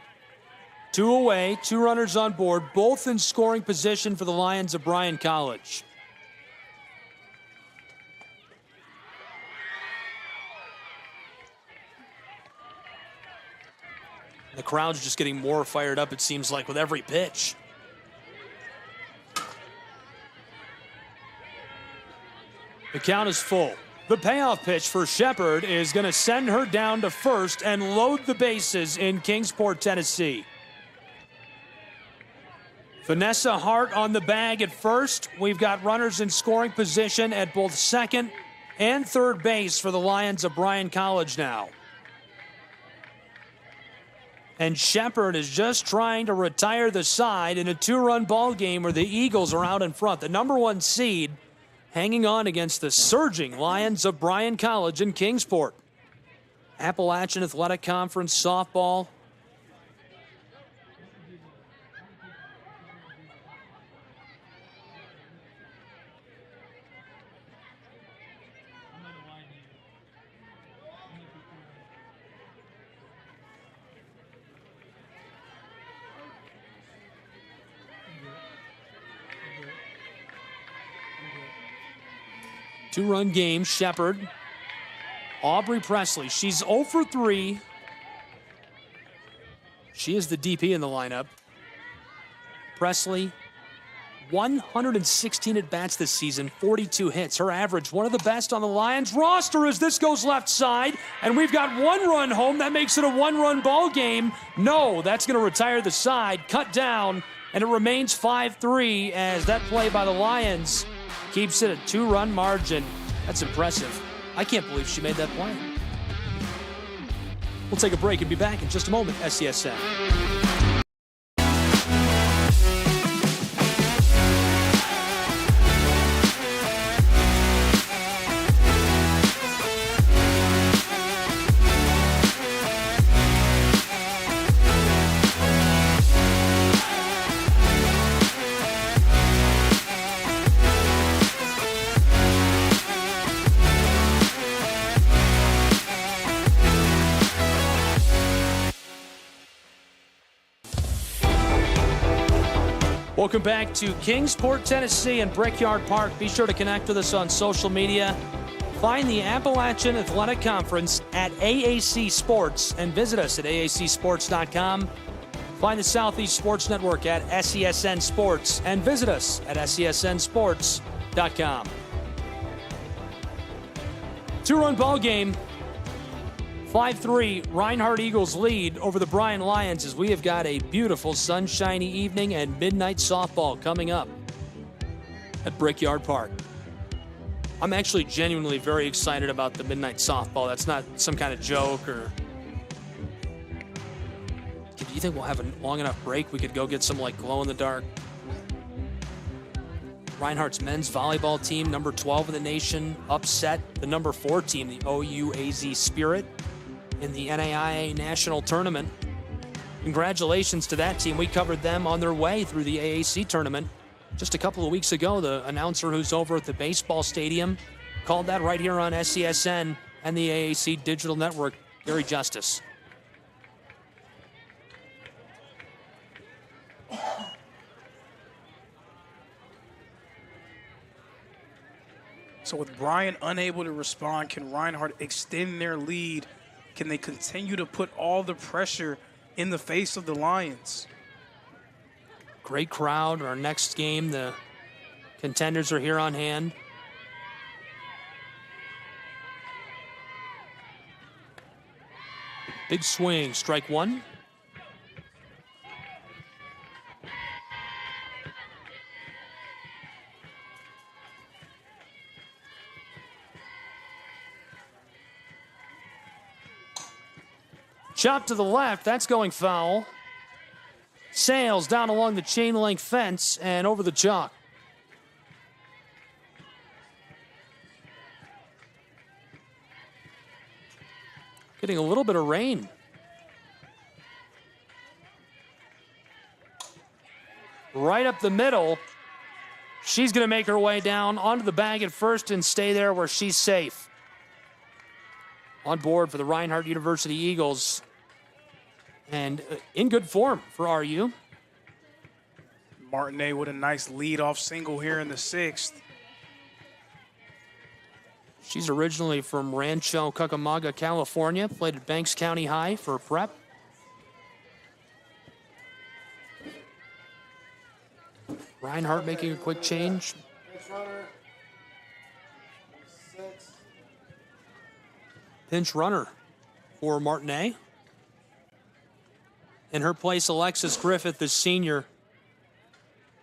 Two away, two runners on board, both in scoring position for the Lions of Bryan College. The crowd's just getting more fired up, it seems like, with every pitch. The count is full. The payoff pitch for Shepard is going to send her down to first and load the bases in Kingsport, Tennessee. Vanessa Hart on the bag at first. We've got runners in scoring position at both second and third base for the Lions of Bryan College now. And Shepard is just trying to retire the side in a two-run ball game where the Eagles are out in front. The number one seed hanging on against the surging Lions of Bryan College in Kingsport. Appalachian Athletic Conference softball. Two-run game, Shepard. Aubrey Presley, she's 0 for 3. She is the DP in the lineup. Presley, 116 at-bats this season, 42 hits. Her average, one of the best on the Lions roster as this goes left side. And we've got one run home. That makes it a one-run ball game. No, that's going to retire the side. Cut down, and it remains 5-3 as that play by the Lions keeps it a two-run margin. That's impressive. I can't believe she made that play. We'll take a break and be back in just a moment. SCSN. Welcome back to Kingsport, Tennessee and Brickyard Park. Be sure to connect with us on social media. Find the Appalachian Athletic Conference at AAC Sports and visit us at aacsports.com. Find the Southeast Sports Network at SESN Sports and visit us at SESNsports.com. Two-run ball game. 5-3, Reinhardt Eagles lead over the Bryan Lions as we have got a beautiful sunshiny evening and midnight softball coming up at Brickyard Park. I'm actually genuinely very excited about the midnight softball. That's not some kind of joke or... Do you think we'll have a long enough break we could go get some like glow-in-the-dark? Reinhardt's men's volleyball team, number 12 in the nation, upset the number 4 team, the OUAZ Spirit, in the NAIA National Tournament. Congratulations to that team. We covered them on their way through the AAC tournament just a couple of weeks ago. The announcer who's over at the baseball stadium called that right here on SCSN and the AAC Digital Network, Gary Justice. So with Bryan unable to respond, can Reinhardt extend their lead? Can they continue to put all the pressure in the face of the Lions? Great crowd. Our next game, the contenders are here on hand. Big swing, strike one. Chop to the left, that's going foul. Sails down along the chain link fence and over the chalk. Getting a little bit of rain. Right up the middle. She's going to make her way down onto the bag at first and stay there where she's safe. On board for the Reinhardt University Eagles. And in good form for RU. Martinet with a nice lead-off single here in the 6th. She's originally from Rancho Cucamonga, California. Played at Banks County High for prep. Reinhardt making a quick change. Pinch runner for Martinet. In her place, Alexis Griffith, the senior.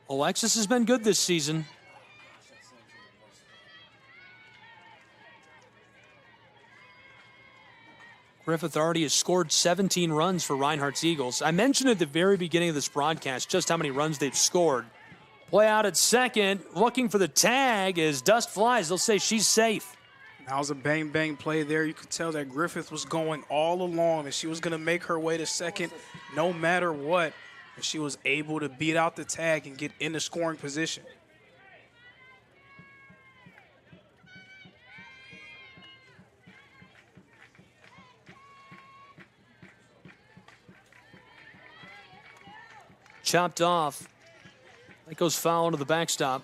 Alexis has been good this season. Griffith already has scored 17 runs for Reinhardt's Eagles. I mentioned at the very beginning of this broadcast just how many runs they've scored. Play out at second, looking for the tag as dust flies. They'll say she's safe. That was a bang-bang play there. You could tell that Griffith was going all along, and she was going to make her way to second no matter what. And she was able to beat out the tag and get into scoring position. Chopped off. That goes foul into the backstop.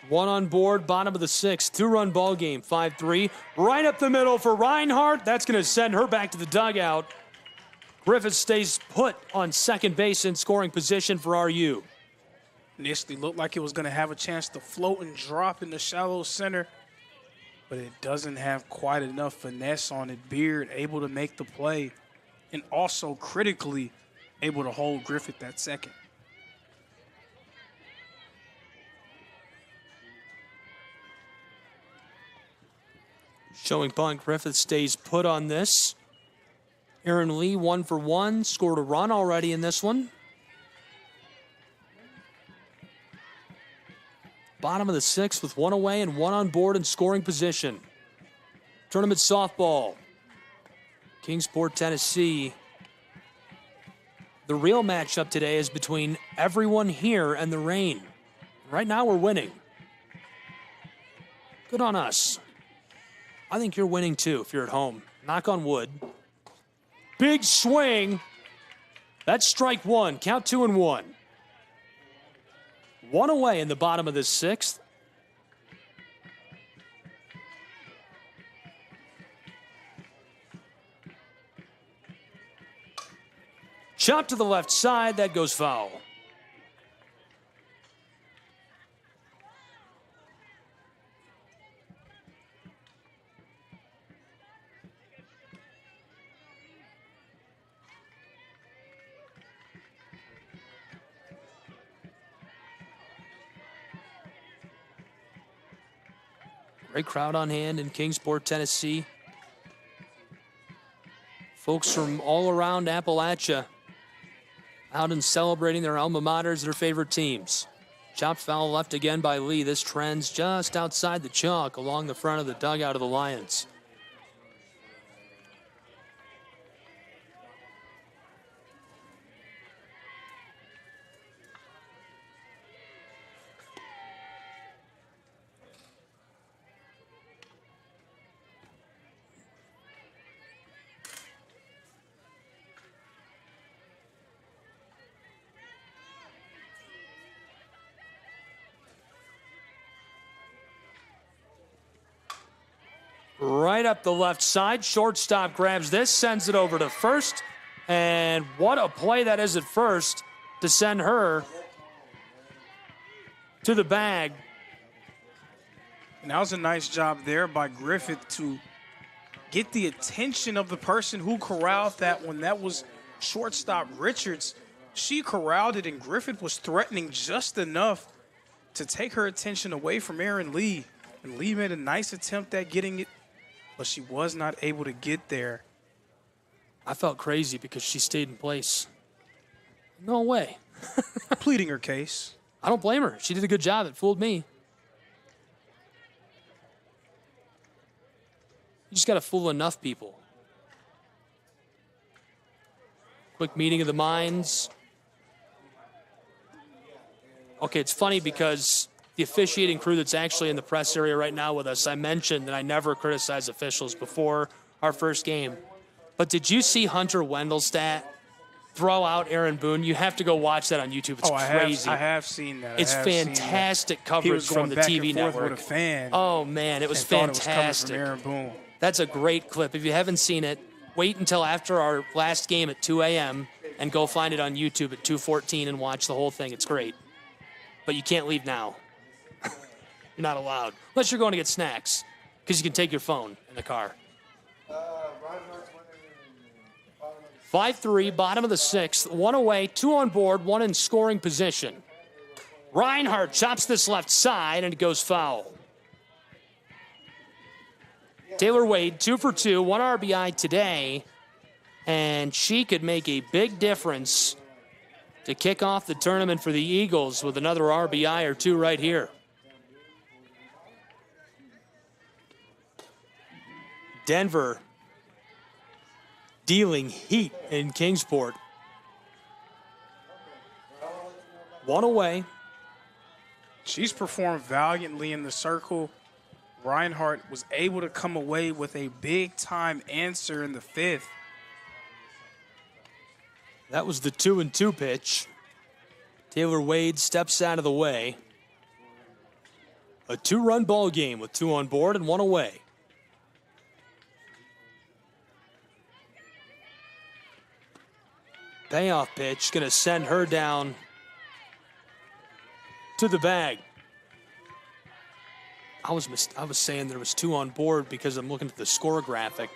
One on board, bottom of the 6th. 2-run ball game, 5-3. Right up the middle for Reinhardt. That's going to send her back to the dugout. Griffith stays put on second base in scoring position for RU. Initially looked like it was going to have a chance to float and drop in the shallow center, but it doesn't have quite enough finesse on it. Beard able to make the play and also critically able to hold Griffith at second. Showing punt, Griffith stays put on this. Aaron Lee 1 for 1, scored a run already in this one. Bottom of the 6th with 1 away and 1 on board in scoring position. Tournament softball. Kingsport, Tennessee. The real matchup today is between everyone here and the Reign. Right now we're winning. Good on us. I think you're winning too if you're at home. Knock on wood. Big swing. That's strike one. Count 2-1. 1 away in the bottom of the 6th. Chop to the left side. That goes foul. Great crowd on hand in Kingsport, Tennessee. Folks from all around Appalachia out and celebrating their alma maters, their favorite teams. Chopped foul left again by Lee. This trends just outside the chalk along the front of the dugout of the Lions. Right up the left side. Shortstop grabs this, sends it over to first. And what a play that is at first to send her to the bag. And that was a nice job there by Griffith to get the attention of the person who corralled that one. That was shortstop Richards. She corralled it, and Griffith was threatening just enough to take her attention away from Aaron Lee. And Lee made a nice attempt at getting it, but she was not able to get there. I felt crazy because she stayed in place. No way. Pleading her case. I don't blame her. She did a good job. It fooled me. You just got to fool enough people. Quick meeting of the minds. Okay, it's funny because the officiating crew that's actually in the press area right now with us, I mentioned that I never criticize officials before our first game. But did you see Hunter Wendelstadt throw out Aaron Boone? You have to go watch that on YouTube. It's crazy. I have seen that. It's fantastic coverage from the TV network. With a fan. Oh, man, it was fantastic. It was coming from Aaron Boone. That's a great clip. If you haven't seen it, wait until after our last game at 2 a.m. and go find it on YouTube at 2:14 and watch the whole thing. It's great. But you can't leave now. You're not allowed. Unless you're going to get snacks, because you can take your phone in the car. 5-3, bottom of the sixth. One away, two on board, one in scoring position. Reinhardt chops this left side, and it goes foul. Taylor Wade, 2 for 2, 1 RBI today, and she could make a big difference to kick off the tournament for the Eagles with another RBI or two right here. Denver dealing heat in Kingsport. One away. She's performed valiantly in the circle. Reinhardt was able to come away with a big-time answer in the fifth. That was the 2-2 pitch. Taylor Wade steps out of the way. A 2-run ball game with 2 on board and 1 away. Payoff pitch going to send her down to the bag. I was saying there was 2 on board because I'm looking at the score graphic.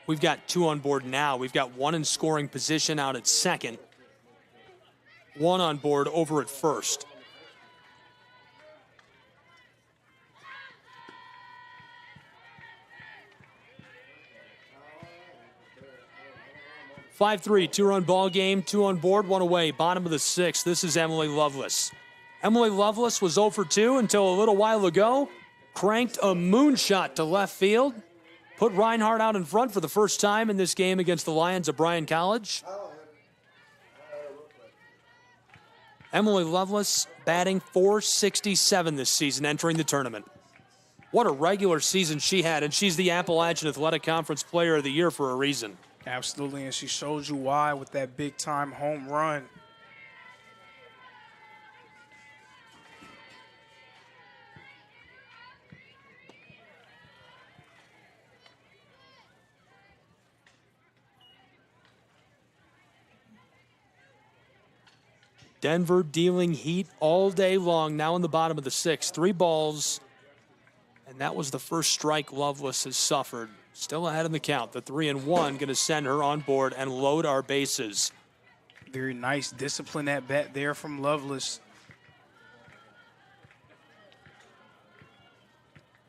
We've got 2 on board now. We've got 1 in scoring position out at second. 1 on board over at first. (5-3), 2-run ball game, 2 on board, 1 away. Bottom of the sixth. This is Emily Lovelace. Emily Lovelace was 0 for 2 until a little while ago. Cranked a moonshot to left field. Put Reinhardt out in front for the first time in this game against the Lions of Bryan College. Emily Lovelace batting .467 this season, entering the tournament. What a regular season she had, and she's the Appalachian Athletic Conference Player of the Year for a reason. Absolutely, and she shows you why with that big-time home run. Denver dealing heat all day long, now in the bottom of the sixth. 3 balls, and that was the first strike Lovelace has suffered. Still ahead in the count. The 3-1 going to send her on board and load our bases. Very nice discipline at bat there from Lovelace.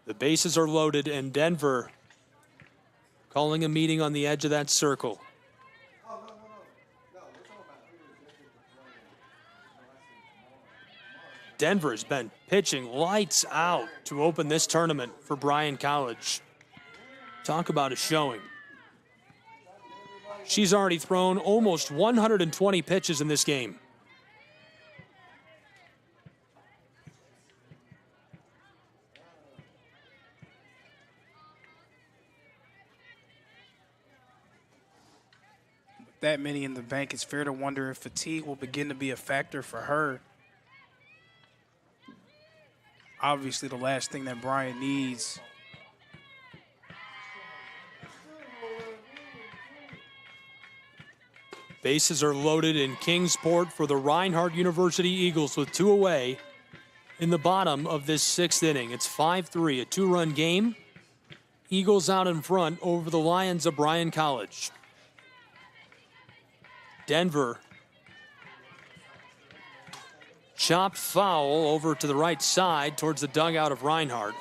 The bases are loaded, and Denver calling a meeting on the edge of that circle. Denver has been pitching lights out to open this tournament for Bryan College. Talk about a showing. She's already thrown almost 120 pitches in this game. With that many in the bank, it's fair to wonder if fatigue will begin to be a factor for her. Obviously, the last thing that Bryan needs Bases are loaded in Kingsport for the Reinhardt University Eagles with 2 away in the bottom of this 6th inning. It's 5-3, a 2-run game. Eagles out in front over the Lions of Bryan College. Denver. Chopped foul over to the right side towards the dugout of Reinhardt.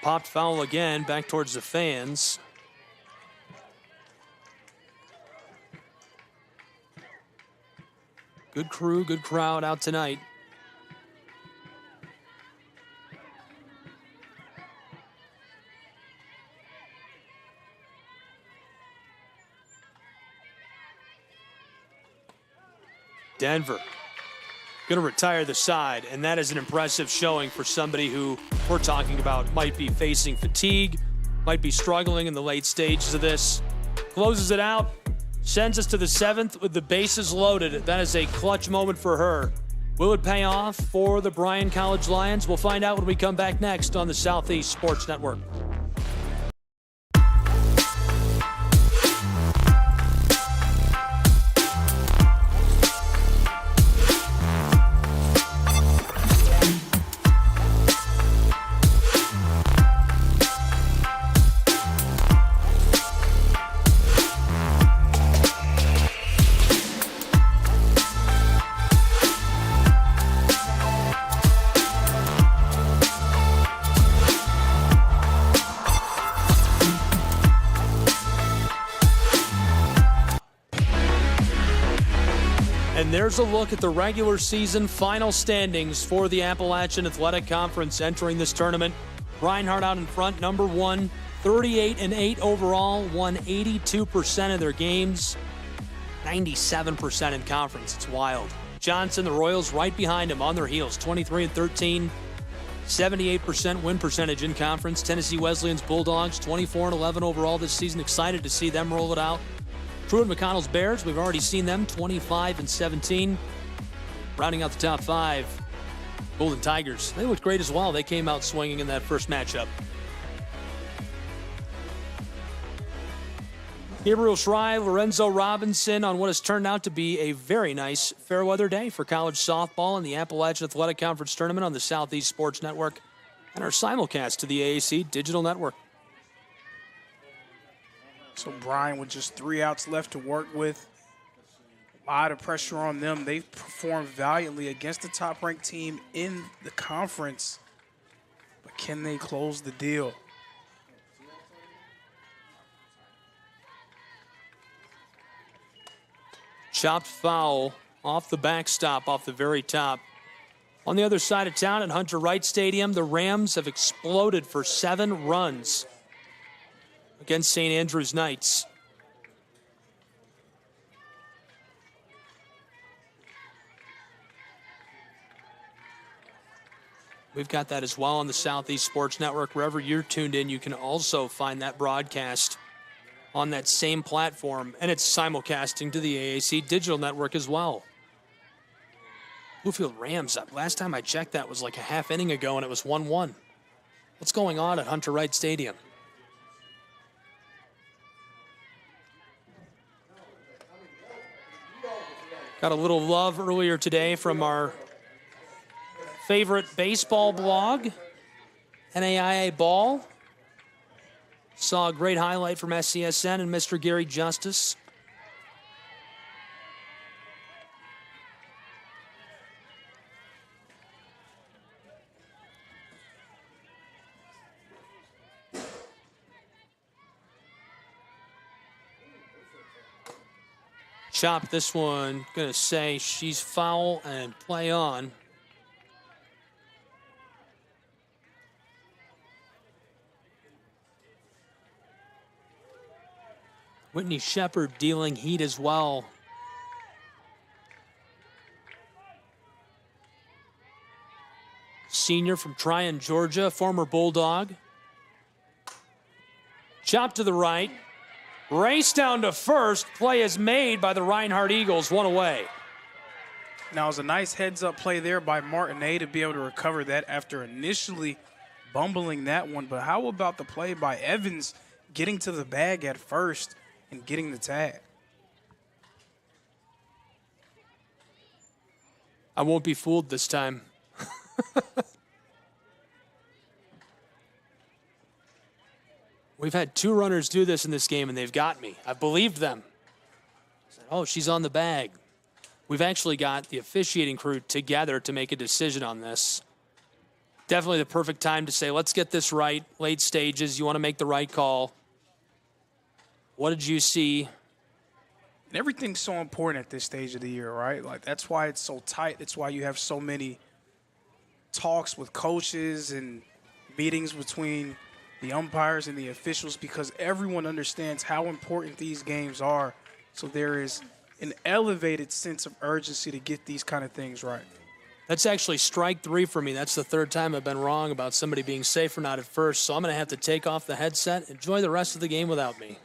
Popped foul again, back towards the fans. Good crew, good crowd out tonight. Denver going to retire the side, and that is an impressive showing for somebody who we're talking about might be facing fatigue, might be struggling in the late stages of this. Closes it out, sends us to the 7th with the bases loaded. That is a clutch moment for her. Will it pay off for the Bryan College Lions? We'll find out when we come back next on the Southeast Sports Network. And there's a look at the regular season final standings for the Appalachian Athletic Conference entering this tournament. Reinhardt out in front, number 1, 38-8 overall, won 82% of their games, 97% in conference. It's wild. Johnson, the Royals, right behind him on their heels, 23-13, 78% win percentage in conference. Tennessee Wesleyan's Bulldogs, 24-11 overall this season. Excited to see them roll it out. Truett McConnell's Bears, we've already seen them, 25-17. Rounding out the top 5, Golden Tigers. They looked great as well. They came out swinging in that first matchup. Gabriel Schrei, Lorenzo Robinson on what has turned out to be a very nice fair weather day for college softball in the Appalachian Athletic Conference Tournament on the Southeast Sports Network and our simulcast to the AAC Digital Network. So Bryan with just 3 outs left to work with. A lot of pressure on them. They've performed valiantly against the top-ranked team in the conference. But can they close the deal? Chopped foul off the backstop, off the very top. On the other side of town at Hunter Wright Stadium, the Rams have exploded for 7 runs against St. Andrews Knights. We've got that as well on the Southeast Sports Network. Wherever you're tuned in, you can also find that broadcast on that same platform, and it's simulcasting to the AAC Digital Network as well. Bluefield Rams up. Last time I checked, that was like a half inning ago, and it was 1-1. What's going on at Hunter Wright Stadium? Got a little love earlier today from our favorite baseball blog, NAIA Ball. Saw a great highlight from SCSN and Mr. Gary Justice. Chop this one, gonna say she's foul and play on. Whitney Shepard dealing heat as well. Senior from Tryon, Georgia, former Bulldog. Chop to the right. Race down to first. Play is made by the Reinhardt Eagles, one away. Now, it was a nice heads-up play there by Martinet to be able to recover that after initially bumbling that one. But how about the play by Evans getting to the bag at first and getting the tag? I won't be fooled this time. We've had 2 runners do this in this game, and they've got me. I believed them. I said, oh, she's on the bag. We've actually got the officiating crew together to make a decision on this. Definitely the perfect time to say, let's get this right. Late stages, you want to make the right call. What did you see? And everything's so important at this stage of the year, right? Like, that's why it's so tight. It's why you have so many talks with coaches and meetings between the umpires and the officials, because everyone understands how important these games are. So there is an elevated sense of urgency to get these kind of things right. That's actually strike 3 for me. That's the 3rd time I've been wrong about somebody being safe or not at first. So I'm going to have to take off the headset, enjoy the rest of the game without me.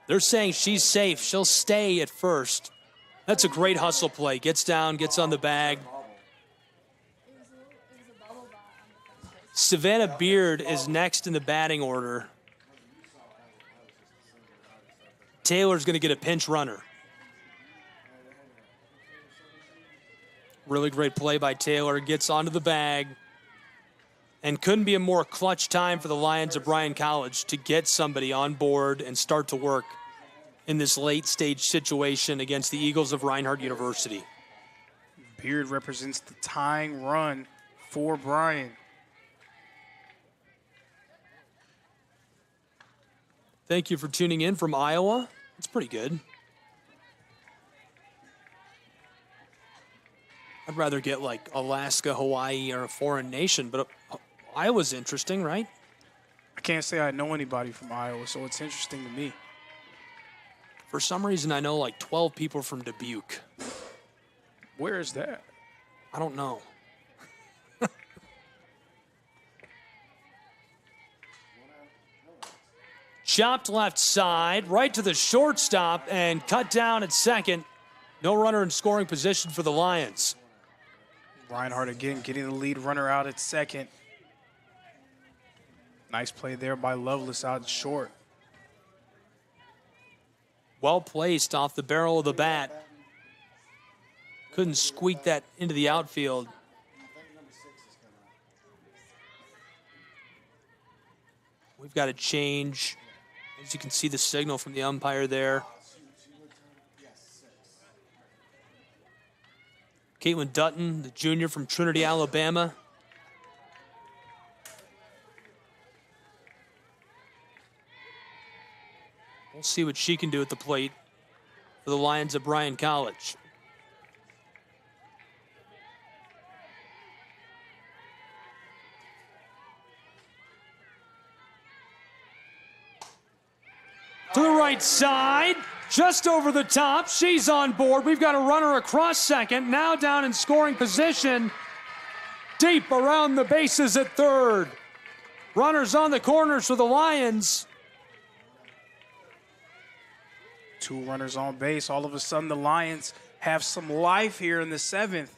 They're saying she's safe. She'll stay at first. That's a great hustle play. Gets down, gets on the bag. Savannah Beard is next in the batting order. Taylor's going to get a pinch runner. Really great play by Taylor. Gets onto the bag. And couldn't be a more clutch time for the Lions of Bryan College to get somebody on board and start to work in this late stage situation against the Eagles of Reinhardt University. Beard represents the tying run for Bryan. Thank you for tuning in from Iowa. It's pretty good. I'd rather get like Alaska, Hawaii, or a foreign nation, but Iowa's interesting, right? I can't say I know anybody from Iowa, so it's interesting to me. For some reason, I know like 12 people from Dubuque. Where is that? I don't know. Chopped left side, right to the shortstop, and cut down at second. No runner in scoring position for the Lions. Reinhardt again getting the lead runner out at second. Nice play there by Lovelace out short. Well placed off the barrel of the bat. Couldn't squeak that into the outfield. We've got a change. As you can see the signal from the umpire there. Caitlin Dutton, the junior from Trinity, Alabama. We'll see what she can do at the plate for the Lions of Bryan College. To the right side, just over the top. She's on board. We've got a runner across second, now down in scoring position. Deep around the bases at third. Runners on the corners for the Lions. 2 runners on base. All of a sudden, the Lions have some life here in the 7th.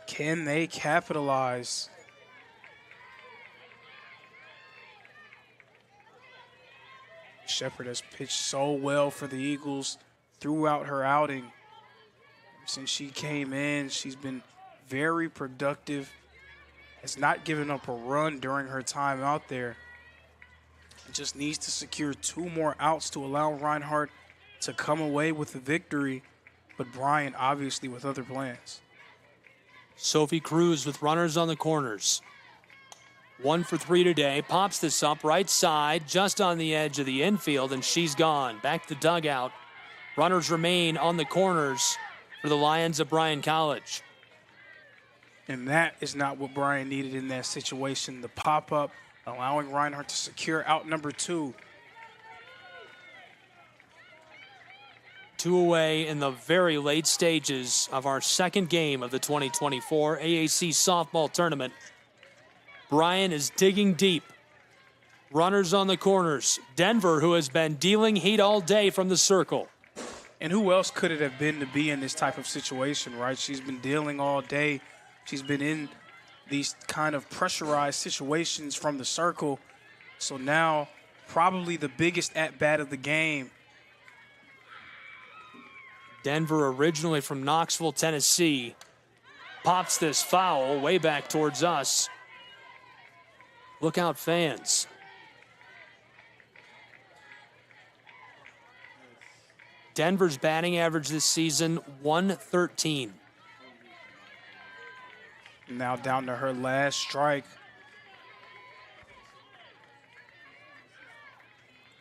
Can they capitalize? Shepard has pitched so well for the Eagles throughout her outing. Since she came in, she's been very productive, has not given up a run during her time out there. And just needs to secure 2 more outs to allow Reinhardt to come away with the victory, but Bryan obviously with other plans. Sophie Cruz with runners on the corners. 1 for 3 today. Pops this up right side, just on the edge of the infield, and she's gone. Back to the dugout. Runners remain on the corners for the Lions of Bryan College. And that is not what Bryan needed in that situation. The pop-up, allowing Reinhardt to secure out number 2. 2 away in the very late stages of our second game of the 2024 AAC softball tournament. Bryan is digging deep. Runners on the corners. Denver, who has been dealing heat all day from the circle. And who else could it have been to be in this type of situation, right? She's been dealing all day. She's been in these kind of pressurized situations from the circle. So now probably the biggest at-bat of the game. Denver, originally from Knoxville, Tennessee, pops this foul way back towards us. Look out, fans. Denver's batting average this season, 113. Now down to her last strike.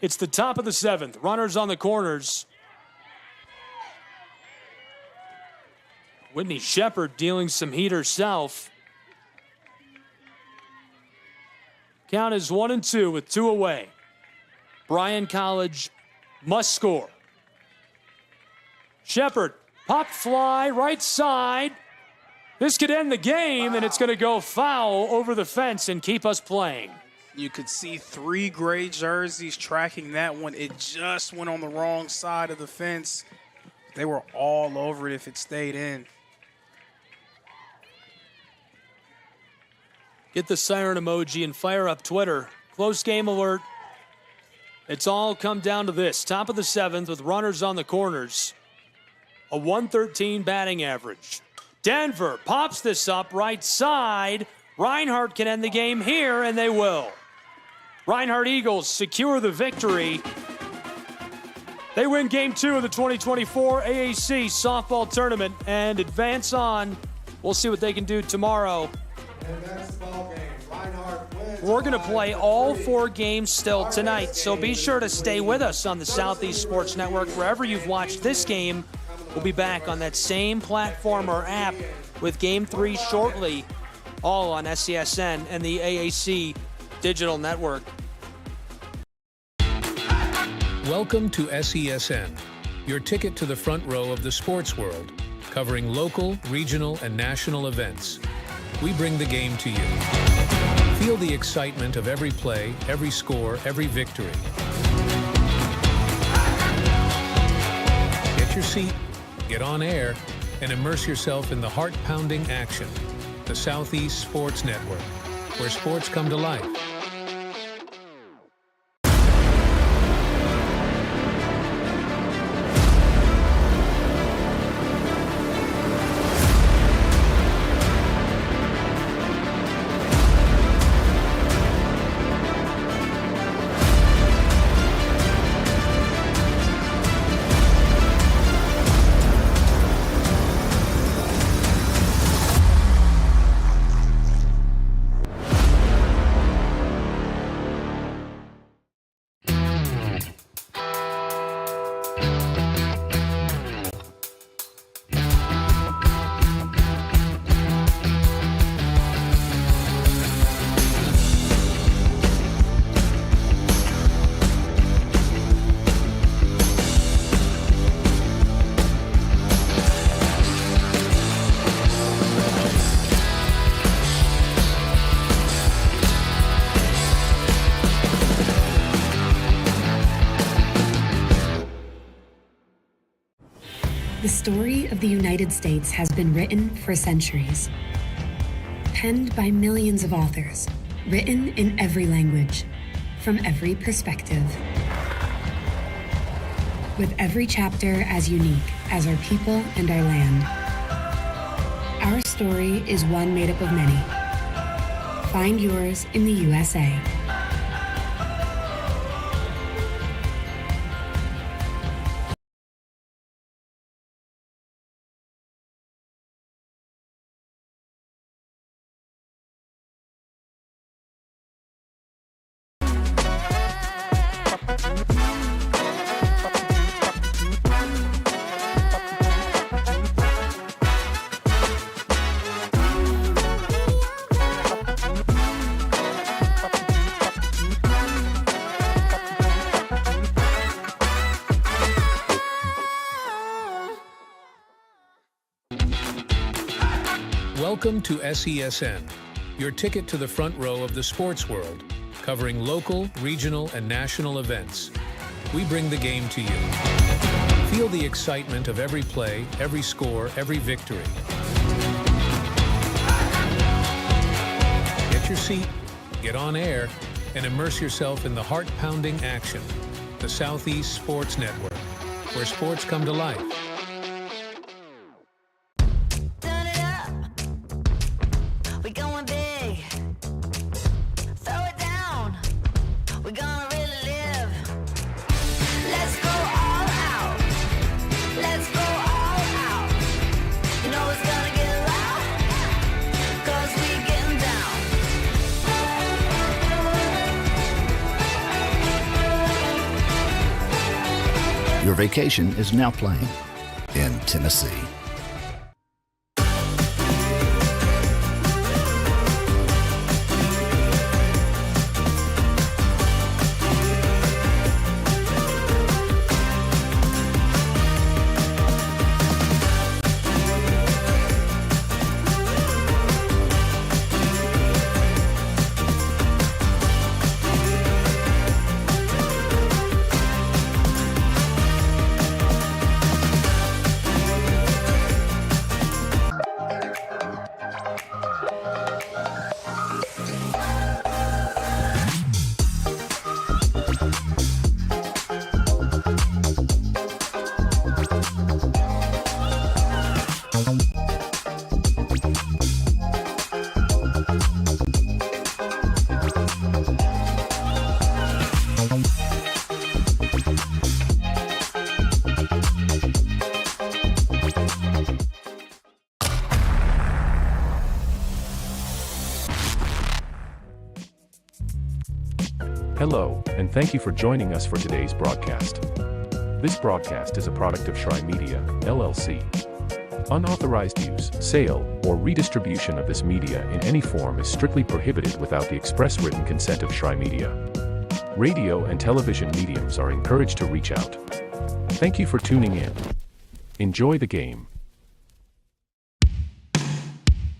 It's the top of the 7th. Runners on the corners. Whitney Shepard dealing some heat herself. Count is 1-2 with 2 away. Bryan College must score. Shepard, pop fly, right side. This could end the game, and it's going to go foul over the fence and keep us playing. You could see 3 gray jerseys tracking that one. It just went on the wrong side of the fence. They were all over it if it stayed in. Get the siren emoji and fire up Twitter. Close game alert. It's all come down to this. Top of the 7th with runners on the corners. A 113 batting average. Denver pops this up right side. Reinhardt can end the game here, and they will. Reinhardt Eagles secure the victory. They win Game 2 of the 2024 AAC softball tournament and advance on. We'll see what they can do tomorrow. We're going to play all 4 games still tonight, so be sure to stay with us on the Southeast Sports Network. Wherever you've watched this game, we'll be back on that same platform or app with Game 3 shortly, all on SCSN and the AAC Digital Network. Welcome to SESN, your ticket to the front row of the sports world, covering local, regional, and national events. We bring the game to you. Feel the excitement of every play, every score, every victory. Get your seat, get on air, and immerse yourself in the heart-pounding action. The Southeast Sports Network, where sports come to life. The story of the United States has been written for centuries. Penned by millions of authors, written in every language, from every perspective. With every chapter as unique as our people and our land. Our story is one made up of many. Find yours in the USA. Welcome to SESN, your ticket to the front row of the sports world, covering local, regional, and national events. We bring the game to you. Feel the excitement of every play, every score, every victory. Get your seat, get on air, and immerse yourself in the heart-pounding action. The Southeast Sports Network, where sports come to life. Turn it up. We going big. Throw it down. We're gonna really live. Let's go all out. Let's go all out. You know it's gonna get loud. 'Cause we getting down. Your vacation is now playing in Tennessee. Hello, and thank you for joining us for today's broadcast. This broadcast is a product of Shry Media, LLC. Unauthorized use, sale, or redistribution of this media in any form is strictly prohibited without the express written consent of Shry Media. Radio and television mediums are encouraged to reach out. Thank you for tuning in. Enjoy the game.